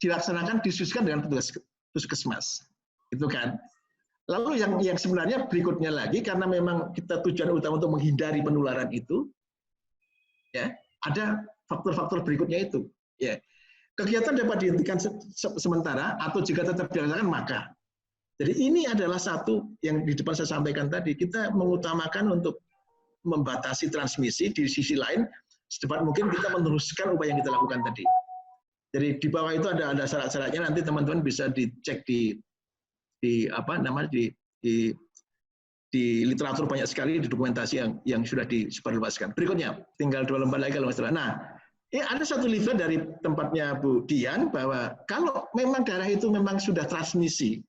dilaksanakan diskusikan dengan petugas puskesmas. Itu kan. Lalu yang sebenarnya berikutnya lagi karena memang kita tujuan utama untuk menghindari penularan itu, ya ada faktor-faktor berikutnya itu. Ya, kegiatan dapat dihentikan sementara atau jika tetap dilaksanakan maka. Jadi ini adalah satu yang di depan saya sampaikan tadi. Kita mengutamakan untuk membatasi transmisi di sisi lain, secepat mungkin kita meneruskan upaya yang kita lakukan tadi. Jadi di bawah itu ada syarat-syaratnya nanti teman-teman bisa dicek di literatur banyak sekali di dokumentasi yang sudah disebarluaskan. Berikutnya, tinggal 2 lembar lagi kalau masalah. Nah, ada satu leaflet dari tempatnya Bu Dian bahwa kalau memang daerah itu memang sudah transmisinya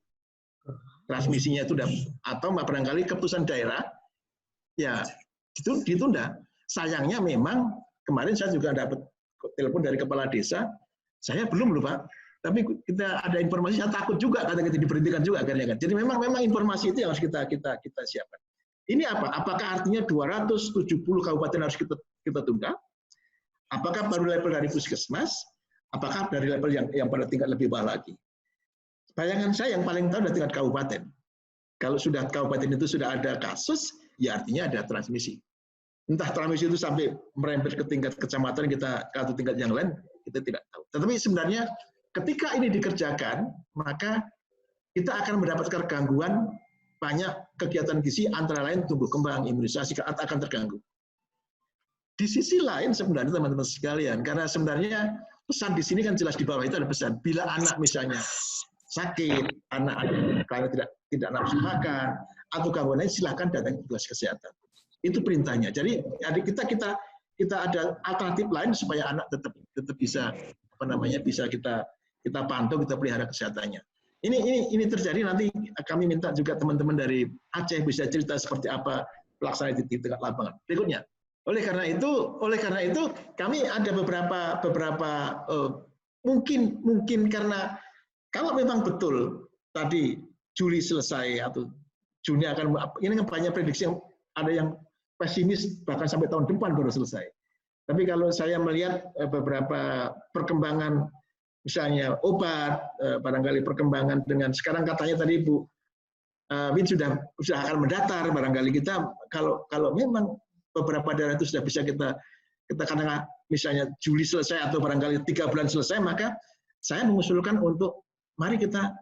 itu atau barangkali keputusan daerah, ya itu ditunda. Sayangnya memang kemarin saya juga dapat telepon dari kepala desa, saya belum loh Pak. Tapi kita ada informasi, saya takut juga kata-kata diberhentikan juga akhirnya kan. Jadi memang informasi itu yang harus kita siapkan. Ini apa? Apakah artinya 270 kabupaten harus kita tunda? Apakah baru level dari puskesmas? Apakah dari level yang pada tingkat lebih bawah lagi? Bayangan saya yang paling tahu adalah tingkat kabupaten. Kalau sudah kabupaten itu sudah ada kasus, ya artinya ada transmisi. Entah transmisi itu sampai merembet ke tingkat kecamatan atau tingkat yang lain, kita tidak tahu. Tetapi sebenarnya ketika ini dikerjakan, maka kita akan mendapatkan gangguan banyak kegiatan gizi, antara lain tumbuh kembang, imunisasi akan terganggu. Di sisi lain sebenarnya teman-teman sekalian, karena sebenarnya pesan di sini kan jelas di bawah itu ada pesan, bila anak misalnya sakit, anak tidak nafsu makan, atau gangguan lain, silakan datang ke petugas kesehatan. Itu perintahnya. Jadi kita ada alternatif lain supaya anak tetap bisa bisa kita pantau, kita pelihara kesehatannya. Ini terjadi, nanti kami minta juga teman-teman dari Aceh bisa cerita seperti apa pelaksanaan di tingkat lapangan. Berikutnya, oleh karena itu kami ada beberapa mungkin karena kalau memang betul tadi Juli selesai atau Juni ini kan banyak prediksi yang ada yang pesimis bahkan sampai tahun depan baru selesai. Tapi kalau saya melihat beberapa perkembangan misalnya obat, barangkali perkembangan dengan sekarang katanya tadi Bu Win sudah akan mendatar, barangkali kita kalau memang beberapa daerah itu sudah bisa kita katakan misalnya Juli selesai atau barangkali 3 bulan selesai, maka saya mengusulkan untuk mari kita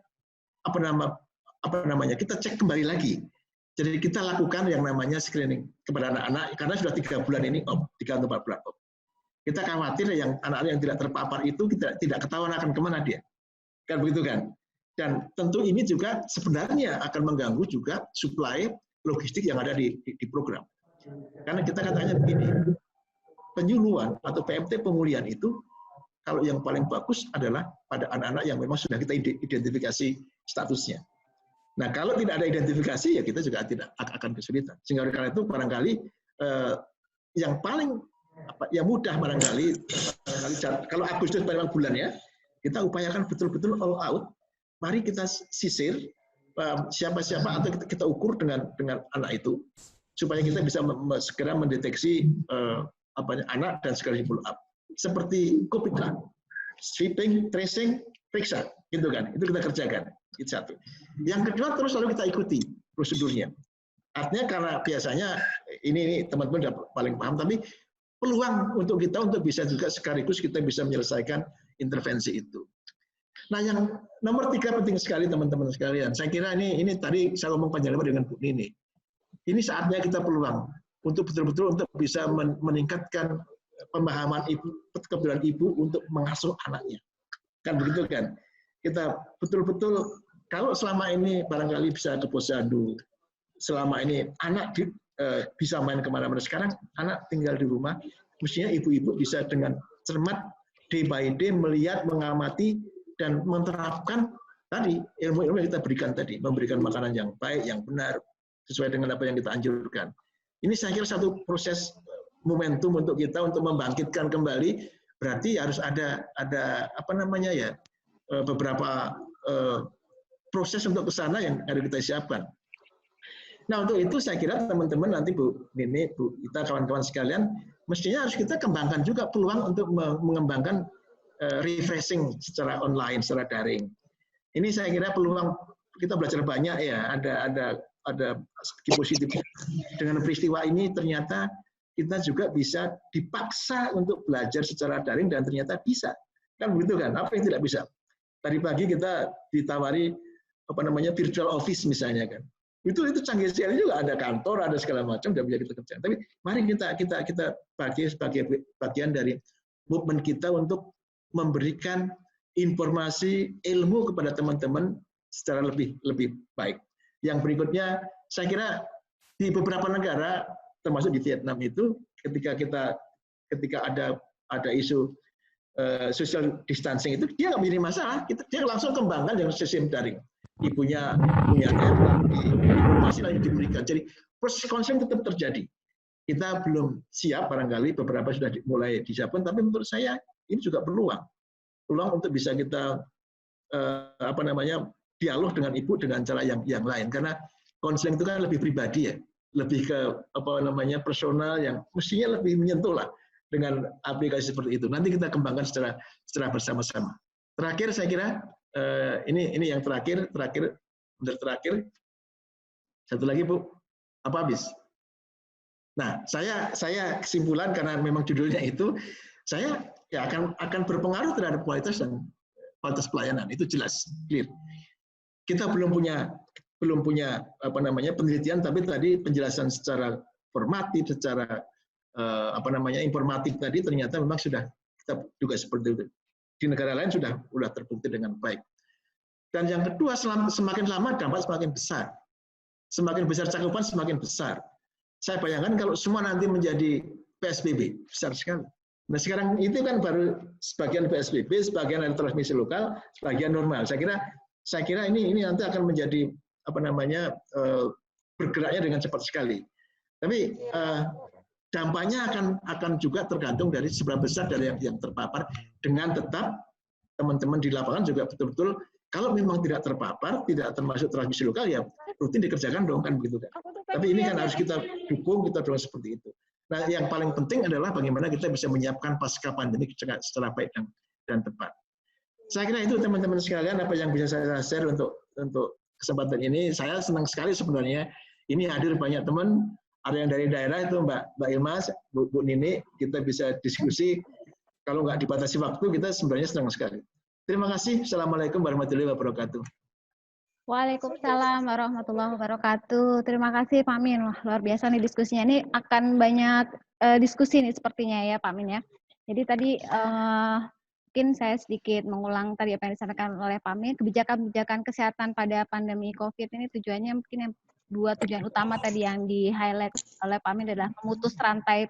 kita cek kembali lagi. Jadi kita lakukan yang namanya screening kepada anak-anak karena sudah 3 bulan ini 3 atau 4 bulan kita khawatir yang anak-anak yang tidak terpapar itu tidak ketahuan akan kemana dia, kan begitu kan? Dan tentu ini juga sebenarnya akan mengganggu juga suplai logistik yang ada di program. Karena kita katakannya begini, penyuluhan atau PMT pemulihan itu kalau yang paling bagus adalah pada anak-anak yang memang sudah kita identifikasi statusnya. Nah, kalau tidak ada identifikasi ya kita juga tidak akan kesulitan. Sehingga karena itu barangkali yang paling yang mudah barangkali kalau Agustus memang bulannya kita upayakan betul-betul all out. Mari kita sisir siapa-siapa atau kita ukur dengan anak itu supaya kita bisa segera mendeteksi anak dan segera follow up. Seperti COVID lah, sweeping, tracing, periksa, gitu kan? Itu kita kerjakan. Itu satu. Yang kedua terus selalu kita ikuti prosedurnya. Artinya karena biasanya ini teman-teman sudah paling paham, tapi peluang untuk kita untuk bisa juga sekaligus kita bisa menyelesaikan intervensi itu. Nah, yang nomor 3 penting sekali teman-teman sekalian. Saya kira ini tadi saya ngomong panjang lebar dengan Bu Nini. Ini saatnya kita peluang untuk betul-betul untuk bisa meningkatkan pemahaman ibu, kepedulian ibu untuk mengasuh anaknya. Kan begitu kan? Kita betul-betul kalau selama ini barangkali bisa ke posyandu, selama ini anak bisa main kemana-mana, sekarang anak tinggal di rumah, mestinya ibu-ibu bisa dengan cermat day by day melihat, mengamati, dan menerapkan tadi ilmu-ilmu yang kita berikan tadi, memberikan makanan yang baik, yang benar, sesuai dengan apa yang kita anjurkan. Ini saya kira satu proses momentum untuk kita untuk membangkitkan kembali, berarti harus ada beberapa proses untuk ke sana yang harus kita siapkan. Nah, untuk itu saya kira teman-teman nanti Bu Nini, Bu kita kawan-kawan sekalian, mestinya harus kita kembangkan juga peluang untuk mengembangkan refreshing secara online, secara daring. Ini saya kira peluang kita belajar banyak ya, ada segi positif. Dengan peristiwa ini ternyata kita juga bisa dipaksa untuk belajar secara daring dan ternyata bisa. Kan begitu kan? Apa yang tidak bisa? Tadi pagi kita ditawari virtual office misalnya kan. Itu canggih sekali juga, ada kantor, ada segala macam dan bisa kita kerjakan. Tapi mari kita bagi sebagai bagian dari movement kita untuk memberikan informasi ilmu kepada teman-teman secara lebih baik. Yang berikutnya, saya kira di beberapa negara, termasuk di Vietnam itu, ketika ada isu social distancing itu, dia nggak menjadi masalah. Dia langsung kembangkan yang sistem daring. Ibunya punya informasi lagi diberikan. Jadi proses konseling tetap terjadi. Kita belum siap, barangkali beberapa sudah mulai disiapkan, tapi menurut saya ini juga peluang untuk bisa kita dialog dengan ibu dengan cara yang lain. Karena konseling itu kan lebih pribadi ya, lebih ke personal yang mestinya lebih menyentuh lah dengan aplikasi seperti itu. Nanti kita kembangkan secara bersama-sama. Terakhir saya kira ini yang terakhir satu lagi Bu, apa habis? Nah, saya kesimpulan karena memang judulnya itu, saya ya akan berpengaruh terhadap kualitas dan kualitas pelayanan, itu jelas, clear. Kita belum punya penelitian, tapi tadi penjelasan secara formatif, secara informatif tadi ternyata memang sudah kita juga seperti itu. Di negara lain sudah terbukti dengan baik. Dan yang kedua, semakin lama dampak semakin besar. Semakin besar cakupan, semakin besar. Saya bayangkan kalau semua nanti menjadi PSBB, besar sekali. Nah sekarang itu kan baru sebagian PSBB, sebagian ada transmisi lokal, sebagian normal. Saya kira ini nanti akan menjadi bergeraknya dengan cepat sekali. Tapi dampaknya akan juga tergantung dari seberapa besar dari yang terpapar, dengan tetap teman-teman di lapangan juga betul-betul kalau memang tidak terpapar, tidak termasuk transmisi lokal ya rutin dikerjakan dong kan begitu kan. Tapi ini kan harus kita dukung, kita dorong seperti itu. Nah, yang paling penting adalah bagaimana kita bisa menyiapkan pasca pandemi secara baik dan tepat. Saya kira itu teman-teman sekalian apa yang bisa saya share untuk kesempatan ini. Saya senang sekali sebenarnya ini hadir banyak teman. Ada yang dari daerah itu Mbak Ilma, Bu Nini, kita bisa diskusi. Kalau nggak dibatasi waktu, kita sebenarnya senang sekali. Terima kasih. Assalamualaikum warahmatullahi wabarakatuh. Waalaikumsalam warahmatullahi wabarakatuh. Terima kasih Pak Min. Wah, luar biasa nih diskusinya. Ini akan banyak diskusi nih sepertinya ya Pak Min ya. Jadi tadi mungkin saya sedikit mengulang tadi apa yang disampaikan oleh Pak Min. Kebijakan-kebijakan kesehatan pada pandemi COVID ini tujuannya mungkin yang dua tujuan utama tadi yang di-highlight oleh Pak Min adalah memutus rantai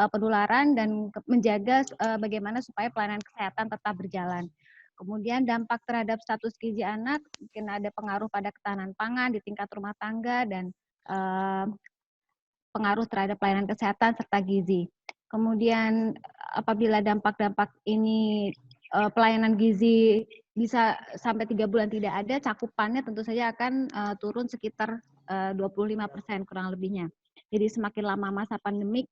penularan dan menjaga bagaimana supaya pelayanan kesehatan tetap berjalan. Kemudian dampak terhadap status gizi anak, mungkin ada pengaruh pada ketahanan pangan di tingkat rumah tangga dan pengaruh terhadap pelayanan kesehatan serta gizi. Kemudian apabila dampak-dampak ini pelayanan gizi bisa sampai 3 bulan tidak ada, cakupannya tentu saja akan turun sekitar 25% kurang lebihnya. Jadi semakin lama masa pandemik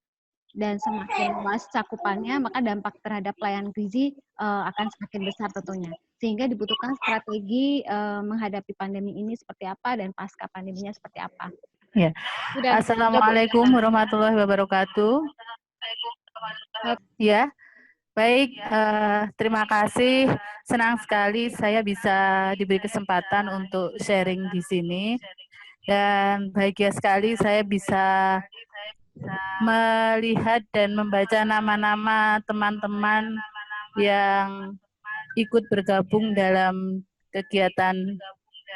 dan semakin luas cakupannya, maka dampak terhadap pelayanan gizi akan semakin besar tentunya. Sehingga dibutuhkan strategi menghadapi pandemi ini seperti apa dan pasca pandeminya seperti apa. Ya. Assalamualaikum warahmatullahi wabarakatuh. Ya, baik. Terima kasih. Senang sekali saya bisa diberi kesempatan untuk sharing di sini. Dan bahagia sekali saya bisa melihat dan membaca nama-nama teman-teman yang ikut bergabung dalam kegiatan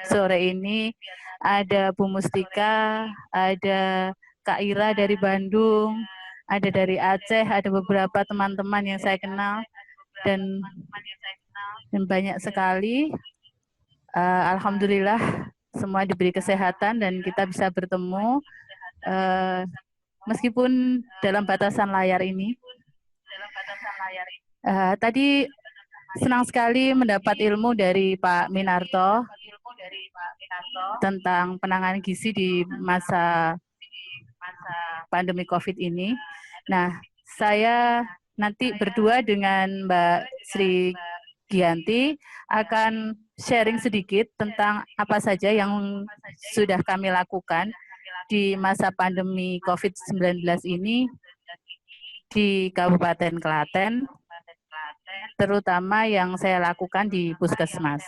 sore ini. Ada Bu Mustika, ada Kak Ira dari Bandung, ada dari Aceh, ada beberapa teman-teman yang saya kenal, dan banyak sekali. Alhamdulillah semua diberi kesehatan dan kita bisa bertemu meskipun dalam batasan layar ini. Tadi senang sekali mendapat ilmu dari Pak Minarto tentang penanganan gizi di masa pandemi COVID ini. Nah, saya nanti berdua dengan Mbak Sri Gianti akan sharing sedikit tentang apa saja yang sudah kami lakukan di masa pandemi COVID-19 ini di Kabupaten Klaten, terutama yang saya lakukan di Puskesmas.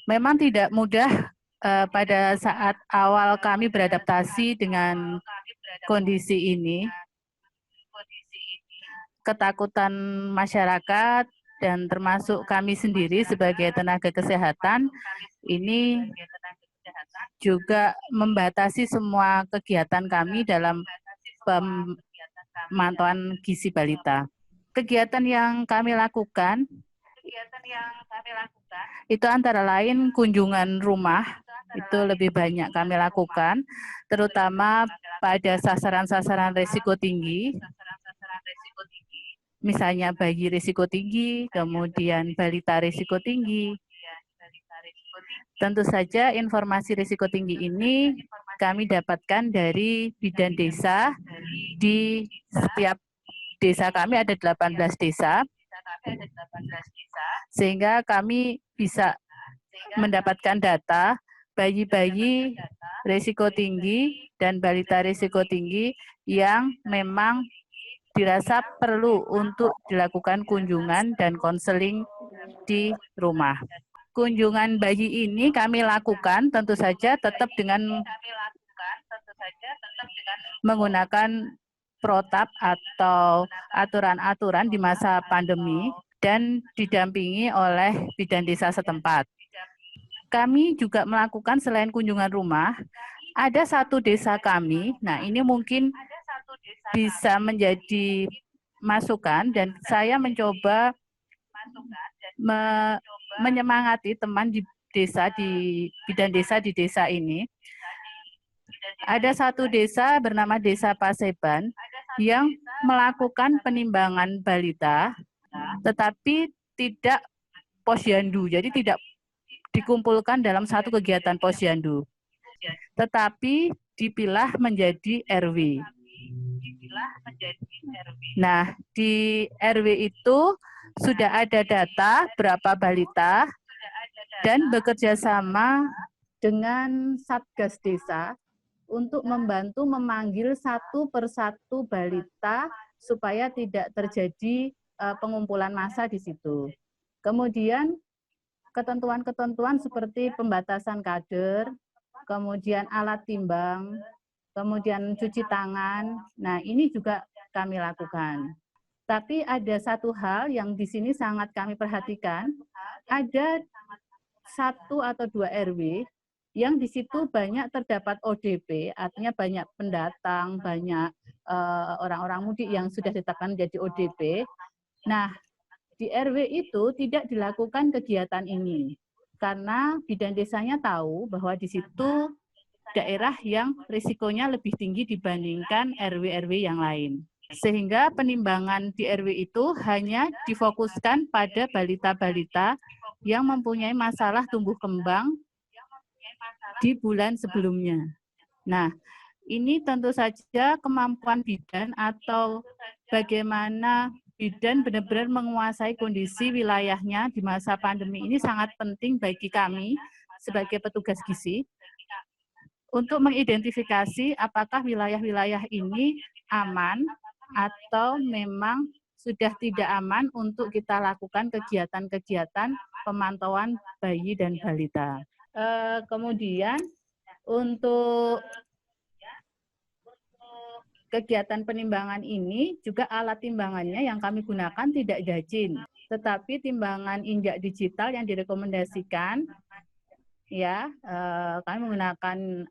Memang tidak mudah pada saat awal kami beradaptasi dengan kondisi ini. Ketakutan masyarakat dan termasuk kami sendiri sebagai tenaga kesehatan ini juga membatasi semua kegiatan kami dalam pemantauan gizi balita. Kegiatan yang kami lakukan itu antara lain kunjungan rumah, itu lebih banyak kami lakukan, terutama pada sasaran-sasaran risiko tinggi, misalnya bayi risiko tinggi, kemudian balita risiko tinggi. Tentu saja informasi risiko tinggi ini kami dapatkan dari bidan desa. Di setiap desa kami ada 18 desa, sehingga kami bisa mendapatkan data bayi-bayi risiko tinggi dan balita risiko tinggi yang memang dirasa perlu untuk dilakukan kunjungan dan konseling di rumah. Kunjungan bayi ini kami lakukan tentu saja tetap dengan menggunakan protap atau aturan-aturan di masa pandemi dan didampingi oleh bidan desa setempat. Kami juga melakukan selain kunjungan rumah, ada satu desa kami, nah ini mungkin bisa menjadi masukan dan saya mencoba menyemangati teman di desa, di bidan desa di desa ini. Ada satu desa bernama Desa Paseban yang melakukan penimbangan balita, tetapi tidak posyandu, jadi tidak dikumpulkan dalam satu kegiatan posyandu, tetapi dipilah menjadi RW. Nah, di RW itu sudah ada data berapa balita dan bekerja sama dengan Satgas Desa untuk membantu memanggil satu persatu balita supaya tidak terjadi pengumpulan massa di situ. Kemudian ketentuan-ketentuan seperti pembatasan kader, kemudian alat timbang, kemudian cuci tangan. Nah, ini juga kami lakukan. Tapi ada satu hal yang di sini sangat kami perhatikan, ada 1 atau 2 RW yang di situ banyak terdapat ODP, artinya banyak pendatang, banyak orang-orang mudik yang sudah ditetapkan menjadi ODP. Nah, di RW itu tidak dilakukan kegiatan ini, karena bidan desanya tahu bahwa di situ daerah yang risikonya lebih tinggi dibandingkan RW-RW yang lain. Sehingga penimbangan di RW itu hanya difokuskan pada balita-balita yang mempunyai masalah tumbuh kembang di bulan sebelumnya. Nah, ini tentu saja kemampuan bidan atau bagaimana bidan benar-benar menguasai kondisi wilayahnya di masa pandemi ini sangat penting bagi kami sebagai petugas gizi untuk mengidentifikasi apakah wilayah-wilayah ini aman atau memang sudah tidak aman untuk kita lakukan kegiatan-kegiatan pemantauan bayi dan balita. Kemudian untuk kegiatan penimbangan ini juga alat timbangannya yang kami gunakan tidak jajin, tetapi timbangan injak digital yang direkomendasikan ya, kami menggunakan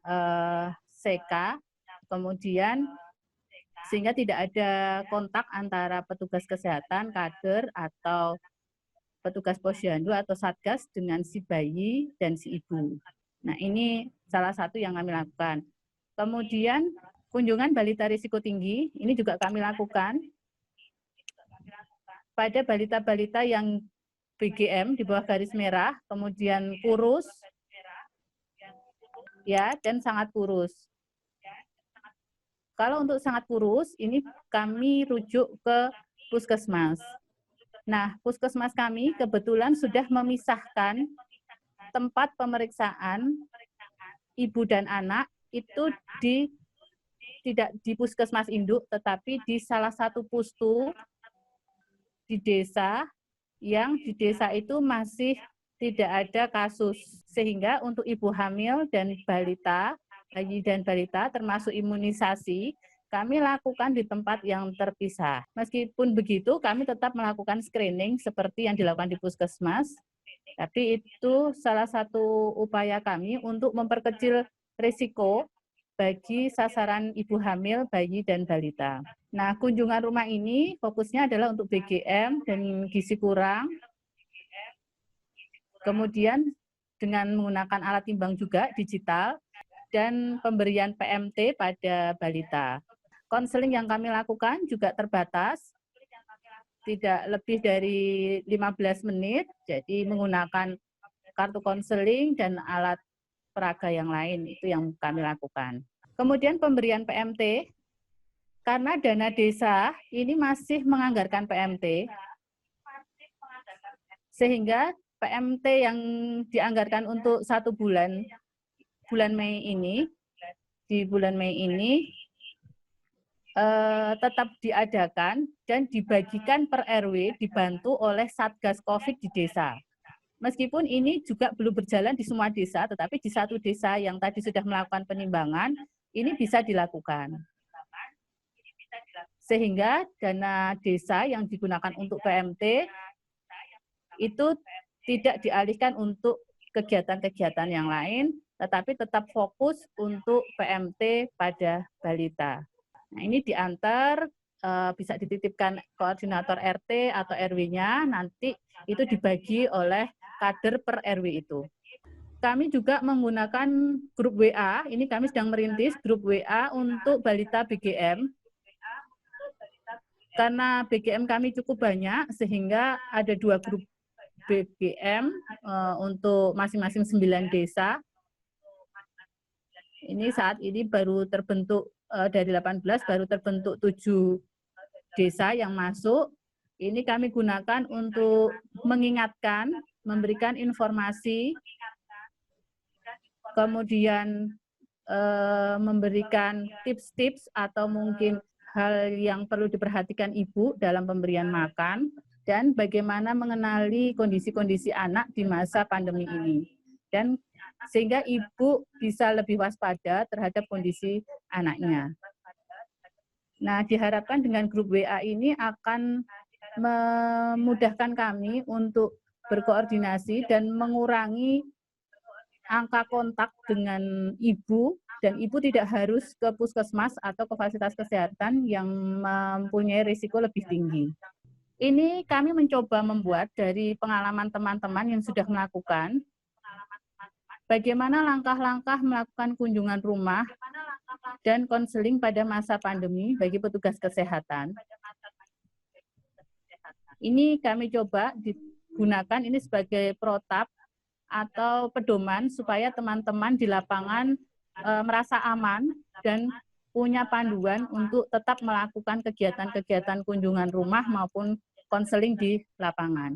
CK, kemudian sehingga tidak ada kontak antara petugas kesehatan, kader, atau petugas posyandu atau satgas dengan si bayi dan si ibu. Nah, ini salah satu yang kami lakukan. Kemudian kunjungan balita risiko tinggi, ini juga kami lakukan pada balita-balita yang BGM di bawah garis merah, kemudian kurus, ya, dan sangat kurus. Kalau untuk sangat kurus, ini kami rujuk ke puskesmas. Nah, puskesmas kami kebetulan sudah memisahkan tempat pemeriksaan ibu dan anak itu tidak di puskesmas induk, tetapi di salah satu pustu di desa, yang di desa itu masih tidak ada kasus. Sehingga untuk ibu hamil dan balita, bayi dan balita termasuk imunisasi, kami lakukan di tempat yang terpisah. Meskipun begitu, kami tetap melakukan screening seperti yang dilakukan di puskesmas, tapi itu salah satu upaya kami untuk memperkecil risiko bagi sasaran ibu hamil, bayi, dan balita. Nah, kunjungan rumah ini fokusnya adalah untuk BGM dan gizi kurang. Kemudian dengan menggunakan alat timbang juga digital dan pemberian PMT pada balita. Konseling yang kami lakukan juga terbatas, tidak lebih dari 15 menit, jadi menggunakan kartu konseling dan alat peraga yang lain, itu yang kami lakukan. Kemudian pemberian PMT, karena dana desa ini masih menganggarkan PMT, sehingga PMT yang dianggarkan untuk 1 bulan, bulan Mei ini, di bulan Mei ini tetap diadakan dan dibagikan per RW dibantu oleh Satgas COVID di desa. Meskipun ini juga belum berjalan di semua desa, tetapi di satu desa yang tadi sudah melakukan penimbangan, ini bisa dilakukan. Sehingga dana desa yang digunakan untuk PMT itu tidak dialihkan untuk kegiatan-kegiatan yang lain, tetapi tetap fokus untuk PMT pada balita. Nah, ini diantar, bisa dititipkan koordinator RT atau RW-nya, nanti itu dibagi oleh kader per RW itu. Kami juga menggunakan grup WA, ini kami sedang merintis grup WA untuk balita BGM. Karena BGM kami cukup banyak, sehingga ada 2 grup BGM untuk masing-masing 9 desa. Ini saat ini baru terbentuk, dari 18 baru terbentuk 7 desa yang masuk. Ini kami gunakan untuk mengingatkan, memberikan informasi, kemudian memberikan tips-tips atau mungkin hal yang perlu diperhatikan ibu dalam pemberian makan, dan bagaimana mengenali kondisi-kondisi anak di masa pandemi ini. Dan sehingga ibu bisa lebih waspada terhadap kondisi anaknya. Nah, diharapkan dengan grup WA ini akan memudahkan kami untuk berkoordinasi dan mengurangi angka kontak dengan ibu, dan ibu tidak harus ke puskesmas atau ke fasilitas kesehatan yang mempunyai risiko lebih tinggi. Ini kami mencoba membuat dari pengalaman teman-teman yang sudah melakukan, bagaimana langkah-langkah melakukan kunjungan rumah dan konseling pada masa pandemi bagi petugas kesehatan. Ini kami coba digunakan ini sebagai protap atau pedoman supaya teman-teman di lapangan merasa aman dan punya panduan untuk tetap melakukan kegiatan-kegiatan kunjungan rumah maupun konseling di lapangan.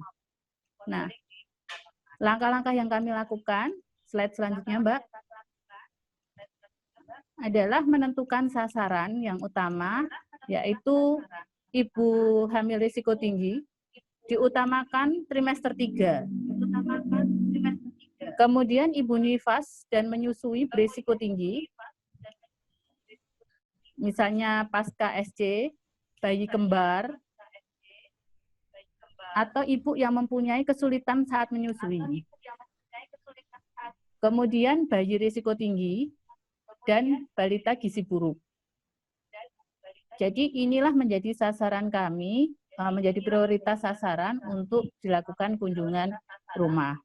Nah, langkah-langkah yang kami lakukan, slide selanjutnya Mbak, adalah menentukan sasaran yang utama, yaitu ibu hamil risiko tinggi, diutamakan trimester 3. Kemudian ibu nifas dan menyusui berisiko tinggi, misalnya pasca SC, bayi kembar, atau ibu yang mempunyai kesulitan saat menyusui. Kemudian bayi risiko tinggi dan balita gizi buruk. Jadi inilah menjadi sasaran kami, menjadi prioritas sasaran untuk dilakukan kunjungan rumah.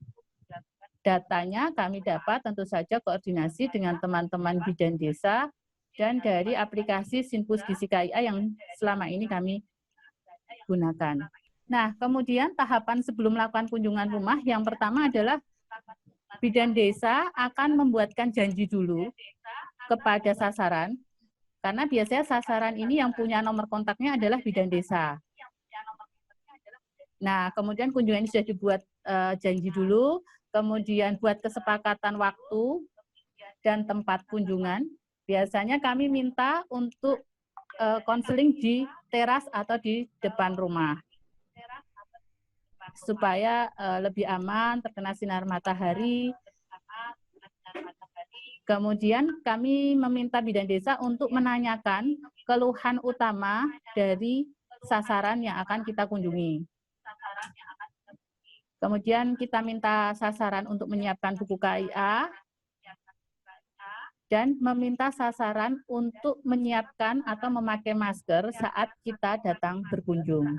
Datanya kami dapat tentu saja koordinasi dengan teman-teman bidan desa dan dari aplikasi Sinpus Gizi KIA yang selama ini kami gunakan. Nah, kemudian tahapan sebelum melakukan kunjungan rumah, yang pertama adalah bidan desa akan membuatkan janji dulu kepada sasaran, karena biasanya sasaran ini yang punya nomor kontaknya adalah bidan desa. Nah, kemudian kunjungan ini sudah dibuat janji dulu, kemudian buat kesepakatan waktu dan tempat kunjungan. Biasanya kami minta untuk konseling di teras atau di depan rumah, supaya lebih aman, terkena sinar matahari. Kemudian kami meminta bidan desa untuk menanyakan keluhan utama dari sasaran yang akan kita kunjungi. Kemudian kita minta sasaran untuk menyiapkan buku KIA, dan meminta sasaran untuk menyiapkan atau memakai masker saat kita datang berkunjung.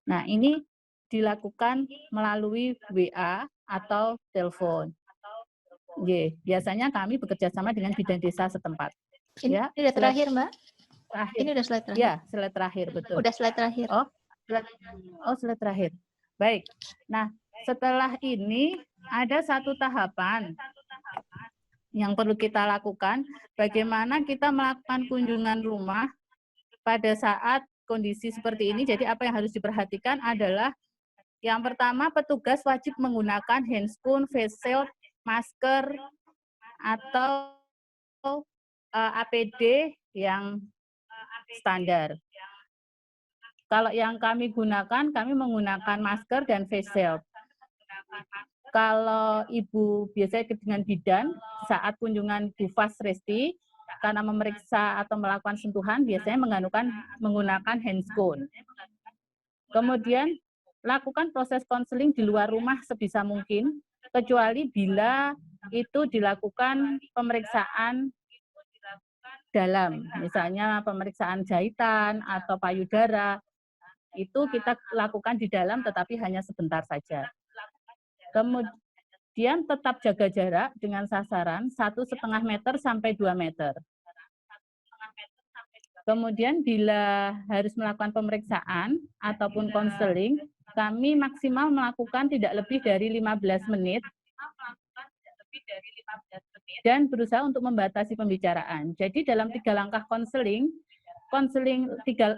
Nah, ini dilakukan melalui WA atau telepon. Biasanya kami bekerja sama dengan bidan desa setempat. Ini udah terakhir, Mbak? Terakhir. Ini udah slide terakhir? Ya, slide terakhir, betul. Udah slide terakhir. Slide terakhir. Baik. Nah, setelah ini ada satu tahapan yang perlu kita lakukan, bagaimana kita melakukan kunjungan rumah pada saat kondisi seperti ini. Jadi apa yang harus diperhatikan adalah yang pertama, petugas wajib menggunakan handscoon, face shield, masker, atau APD yang standar. Kalau yang kami gunakan, kami menggunakan masker dan face shield. Kalau ibu biasanya dengan bidan, saat kunjungan Bu Fas Resti, karena memeriksa atau melakukan sentuhan, biasanya menggunakan handscoon. Kemudian, lakukan proses konseling di luar rumah sebisa mungkin, kecuali bila itu dilakukan pemeriksaan dalam, misalnya pemeriksaan jahitan atau payudara, itu kita lakukan di dalam tetapi hanya sebentar saja. Kemudian tetap jaga jarak dengan sasaran 1,5 meter sampai 2 meter. Kemudian bila harus melakukan pemeriksaan ataupun konseling, kami maksimal melakukan tidak lebih dari 15 menit dan berusaha untuk membatasi pembicaraan. Jadi dalam 3 langkah konseling 3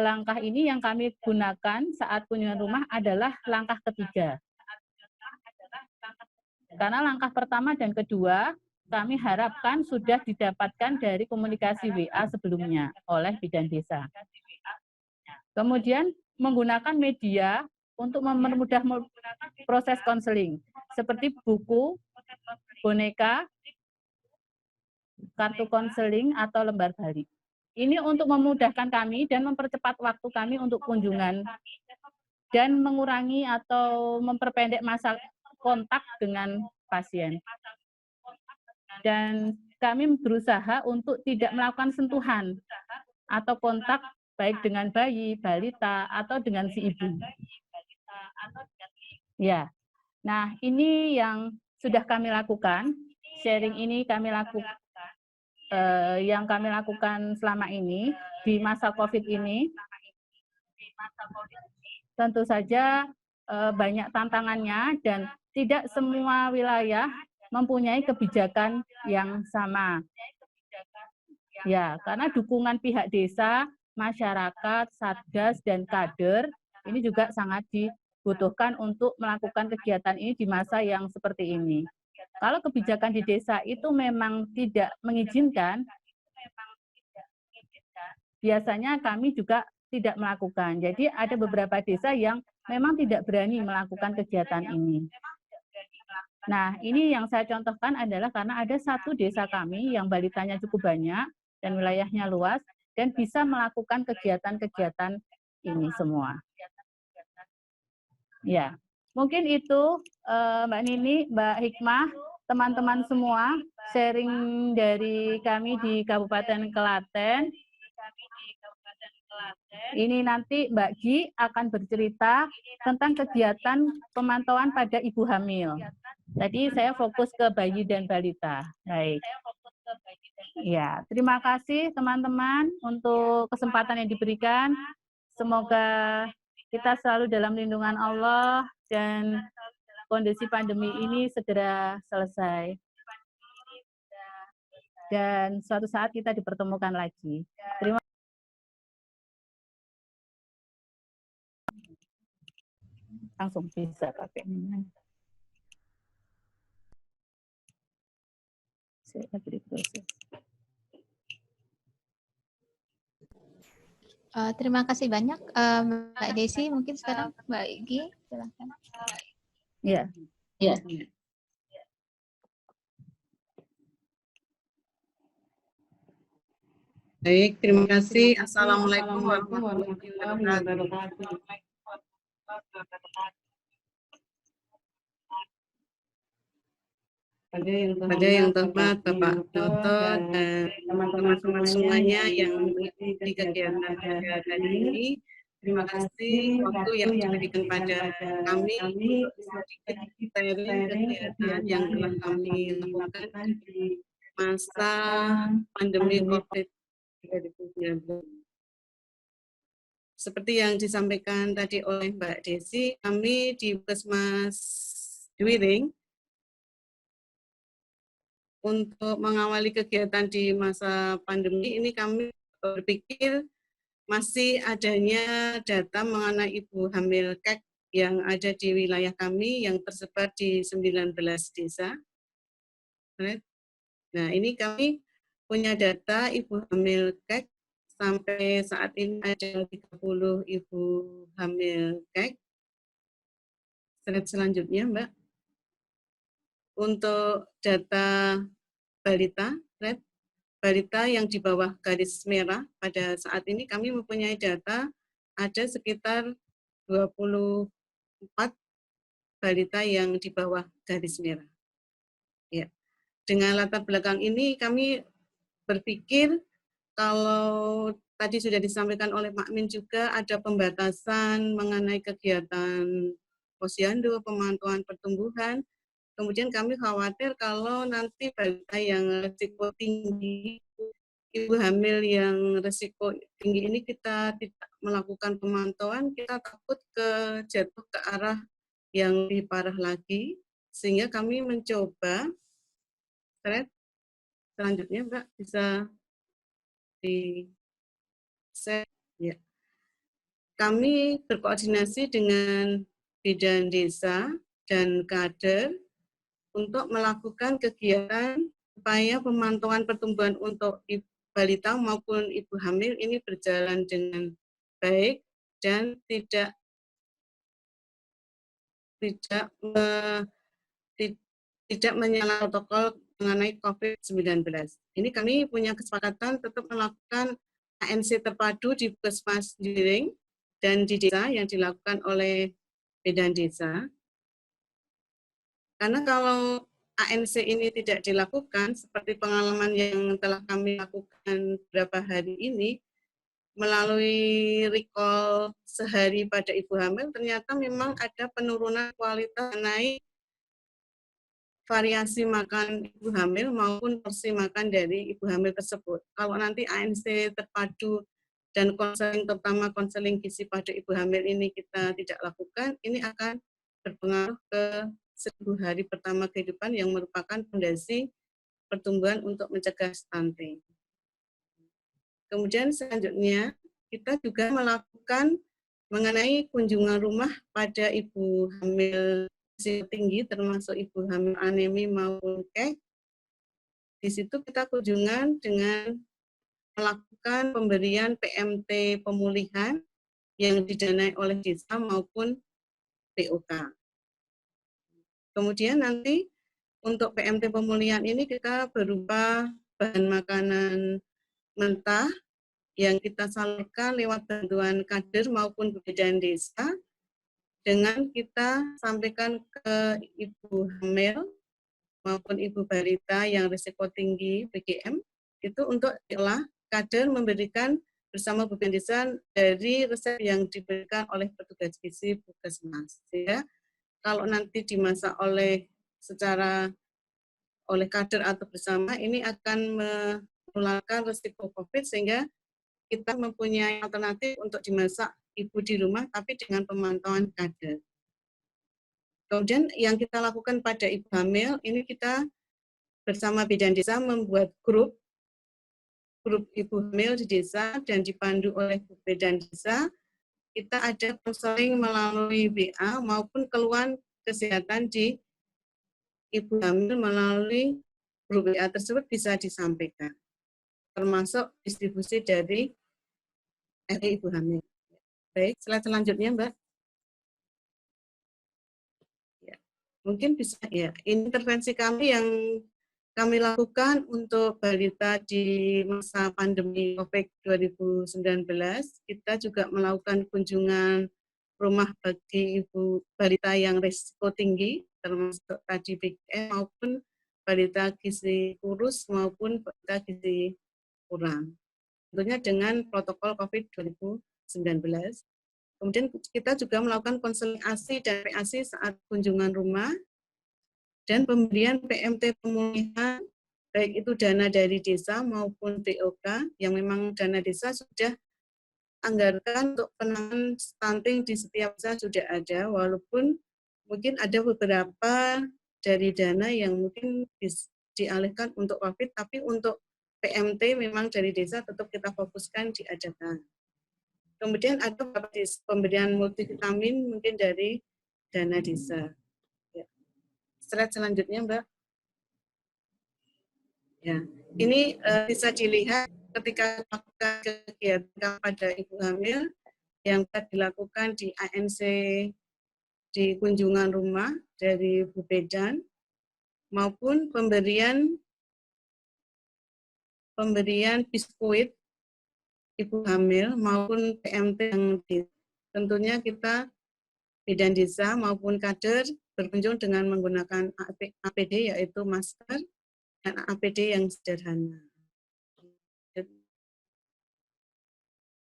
langkah ini yang kami gunakan saat kunjungan rumah adalah langkah ketiga. Karena langkah pertama dan kedua kami harapkan sudah didapatkan dari komunikasi WA sebelumnya oleh bidan desa. Kemudian menggunakan media untuk mempermudah proses konseling, seperti buku, boneka, kartu konseling, atau lembar balik. Ini untuk memudahkan kami dan mempercepat waktu kami untuk kunjungan dan mengurangi atau memperpendek masa kontak dengan pasien. Dan kami berusaha untuk tidak melakukan sentuhan atau kontak baik dengan bayi, balita, atau dengan si ibu. Ya, nah ini yang sudah kami lakukan. Sharing ini yang kami lakukan selama ini di masa COVID ini. Tentu saja banyak tantangannya dan tidak semua wilayah mempunyai kebijakan yang sama. Ya, karena dukungan pihak desa, masyarakat, satgas, dan kader ini juga sangat dibutuhkan untuk melakukan kegiatan ini di masa yang seperti ini. Kalau kebijakan di desa itu memang tidak mengizinkan, biasanya kami juga tidak melakukan. Jadi ada beberapa desa yang memang tidak berani melakukan kegiatan ini. Nah, ini yang saya contohkan adalah karena ada satu desa kami yang balitanya cukup banyak dan wilayahnya luas dan bisa melakukan kegiatan-kegiatan ini semua. Ya, mungkin itu Mbak Nini, Mbak Hikmah, teman-teman semua sharing dari kami di Kabupaten Klaten. Ini nanti Mbak Gi akan bercerita tentang kegiatan pemantauan pada ibu hamil. Tadi saya fokus ke bayi dan balita. Baik. Ya, terima kasih teman-teman untuk kesempatan yang diberikan. Semoga kita selalu dalam lindungan Allah dan kondisi pandemi ini segera selesai. Dan suatu saat kita dipertemukan lagi. Terima kasih. Langsung bisa pakai. Saya beri proses. Terima kasih banyak Mbak Desi. Mungkin sekarang Mbak Igi, silakan. Ya. Ya. Baik, terima kasih. Assalamualaikum warahmatullahi wabarakatuh. Pada yang terhormat Bapak Dr. dan teman-teman semuanya yang mengikuti kegiatan pada hari ini, terima kasih waktu yang diberikan pada kami sedikit sharing kegiatan yang telah kami lakukan di masa pandemi COVID-19. Seperti yang disampaikan tadi oleh Mbak Desi, kami di Puskesmas Dwiring untuk mengawali kegiatan di masa pandemi ini kami berpikir masih adanya data mengenai ibu hamil KEK yang ada di wilayah kami yang tersebar di 19 desa. Nah, ini kami punya data ibu hamil KEK sampai saat ini ada 30 ibu hamil KEK. Slide selanjutnya, Mbak. Untuk data balita, balita yang di bawah garis merah, pada saat ini kami mempunyai data ada sekitar 24 balita yang di bawah garis merah. Ya. Dengan latar belakang ini kami berpikir kalau tadi sudah disampaikan oleh Pak Min juga ada pembatasan mengenai kegiatan posyandu, pemantauan pertumbuhan. Kemudian kami khawatir kalau nanti balita yang risiko tinggi, ibu hamil yang risiko tinggi ini kita tidak melakukan pemantauan, kita takut jatuh ke arah yang lebih parah lagi, sehingga kami mencoba, selanjutnya Mbak bisa di-share. Ya. Kami berkoordinasi dengan bidan desa dan kader untuk melakukan kegiatan supaya pemantauan pertumbuhan untuk balita maupun ibu hamil ini berjalan dengan baik dan tidak menyalahi protokol mengenai COVID-19. Ini kami punya kesepakatan tetap melakukan ANC terpadu di puskesmas Jiring dan di desa yang dilakukan oleh Bidan Desa. Karena kalau ANC ini tidak dilakukan, seperti pengalaman yang telah kami lakukan beberapa hari ini, melalui recall sehari pada ibu hamil, ternyata memang ada penurunan kualitas mengenai variasi makan ibu hamil maupun porsi makan dari ibu hamil tersebut. Kalau nanti ANC terpadu dan konseling, terutama konseling gizi pada ibu hamil ini kita tidak lakukan, ini akan berpengaruh ke 1000 hari pertama kehidupan yang merupakan fondasi pertumbuhan untuk mencegah stunting. Kemudian selanjutnya kita juga melakukan mengenai kunjungan rumah pada ibu hamil risiko tinggi termasuk ibu hamil anemi maupun KEK. Di situ kita kunjungan dengan melakukan pemberian PMT pemulihan yang didanai oleh desa maupun BOK. Kemudian nanti untuk PMT pemulihan ini kita berupa bahan makanan mentah yang kita salurkan lewat bantuan kader maupun bidan desa dengan kita sampaikan ke ibu hamil maupun ibu balita yang risiko tinggi PGM itu untuk diolah. Kader memberikan bersama bidan desa dari resep yang diberikan oleh petugas gizi puskesmas. Sehingga kalau nanti dimasak oleh kader atau bersama, ini akan menularkan risiko COVID sehingga kita mempunyai alternatif untuk dimasak ibu di rumah tapi dengan pemantauan kader. Kemudian yang kita lakukan pada ibu hamil, ini kita bersama bidan desa membuat grup ibu hamil di desa dan dipandu oleh bidan desa. Kita ada konseling melalui WA maupun keluhan kesehatan di ibu hamil melalui grup WA tersebut bisa disampaikan, termasuk distribusi dari RI ibu hamil. Baik, slide selanjutnya, Mbak. Ya, mungkin bisa ya. Intervensi kami yang kami lakukan untuk balita di masa pandemi COVID 2019, kita juga melakukan kunjungan rumah bagi ibu balita yang risiko tinggi, termasuk tadi PGM maupun balita gizi kurus maupun balita gizi kurang. Tentunya dengan protokol COVID 2019. Kemudian kita juga melakukan konseling ASI dan PASI saat kunjungan rumah, dan pemberian PMT pemulihan, baik itu dana dari desa maupun BOK, yang memang dana desa sudah anggarkan untuk penanganan stunting di setiap desa sudah ada, walaupun mungkin ada beberapa dari dana yang mungkin dialihkan untuk COVID, tapi untuk PMT memang dari desa tetap kita fokuskan diadakan. Kemudian ada pemberian multivitamin mungkin dari dana desa. Slide selanjutnya, Mbak. Ya, ini bisa dilihat ketika melakukan kegiatan pada ibu hamil yang dilakukan di ANC di kunjungan rumah dari Bu Bedan maupun pemberian biskuit ibu hamil maupun PMT yang tentunya kita bidan desa maupun kader berkunjung dengan menggunakan APD yaitu masker dan APD yang sederhana.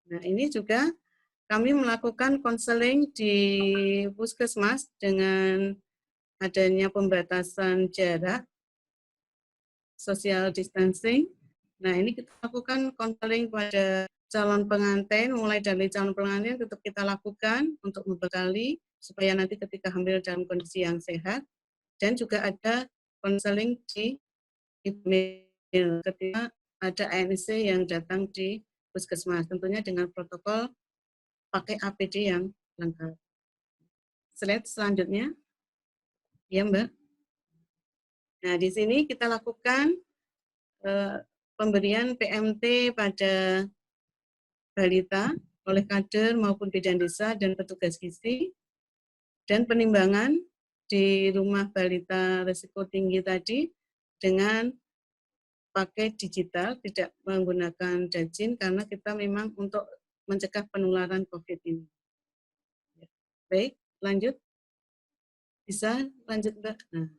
Nah, ini juga kami melakukan konseling di puskesmas dengan adanya pembatasan jarak, social distancing. Nah, ini kita lakukan konseling pada calon pengantin, mulai dari calon pengantin tetap kita lakukan untuk membekali supaya nanti ketika hamil dalam kondisi yang sehat, dan juga ada konseling di ibu hamil ketika ada ANC yang datang di puskesmas, tentunya dengan protokol pakai APD yang lengkap. Slide selanjutnya, ya Mbak. Nah, di sini kita lakukan pemberian PMT pada balita oleh kader maupun bidan desa dan petugas gizi, dan penimbangan di rumah balita risiko tinggi tadi dengan pakai digital, tidak menggunakan dajin karena kita memang untuk mencegah penularan COVID ini. Baik, lanjut. Bisa lanjut, Mbak. Nah,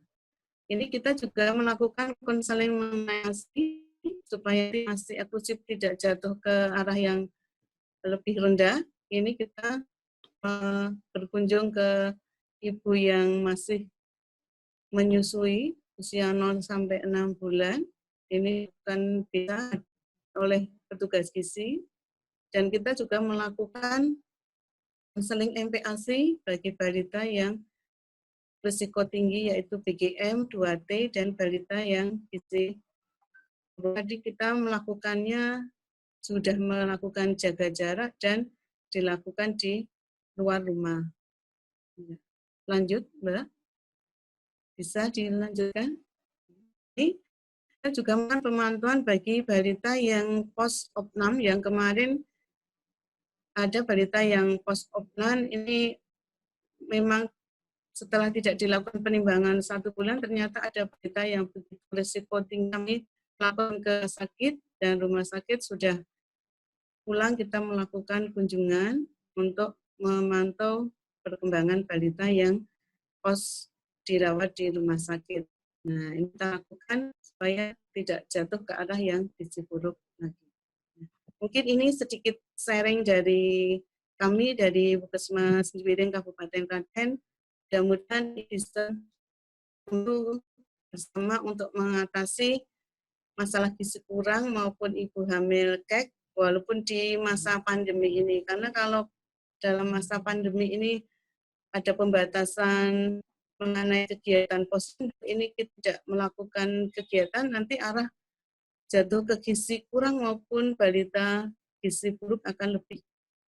ini kita juga melakukan konseling mengenai ASI supaya ASI eksklusif tidak jatuh ke arah yang lebih rendah. Ini kita berkunjung ke ibu yang masih menyusui usia 0 sampai 6 bulan. Ini bukan bisa oleh petugas gizi, dan kita juga melakukan konseling MPASI bagi balita yang risiko tinggi yaitu BGM, 2T, dan balita yang gizi. Tadi kita melakukannya, sudah melakukan jaga jarak dan dilakukan di luar rumah. Lanjut, Mbak. Bisa dilanjutkan. Ini kita juga melakukan pemantauan bagi balita yang post-opnam, yang kemarin ada balita yang post-opnam, ini memang setelah tidak dilakukan penimbangan 1 bulan, ternyata ada balita yang begitu risiko tinggi. Kami melakukan ke sakit, dan rumah sakit sudah pulang, kita melakukan kunjungan untuk memantau perkembangan balita yang post dirawat di rumah sakit. Nah, ini kita lakukan supaya tidak jatuh ke arah yang gizi buruk lagi. Mungkin ini sedikit sharing dari kami, dari Puskesmas Ciwidey Kabupaten Klaten. Mudah-mudahan bisa bersama untuk mengatasi masalah gizi kurang maupun ibu hamil kek, walaupun di masa pandemi ini. Karena kalau dalam masa pandemi ini ada pembatasan mengenai kegiatan posyandu, ini kita tidak melakukan kegiatan, nanti arah jatuh ke gizi kurang maupun balita gizi buruk akan lebih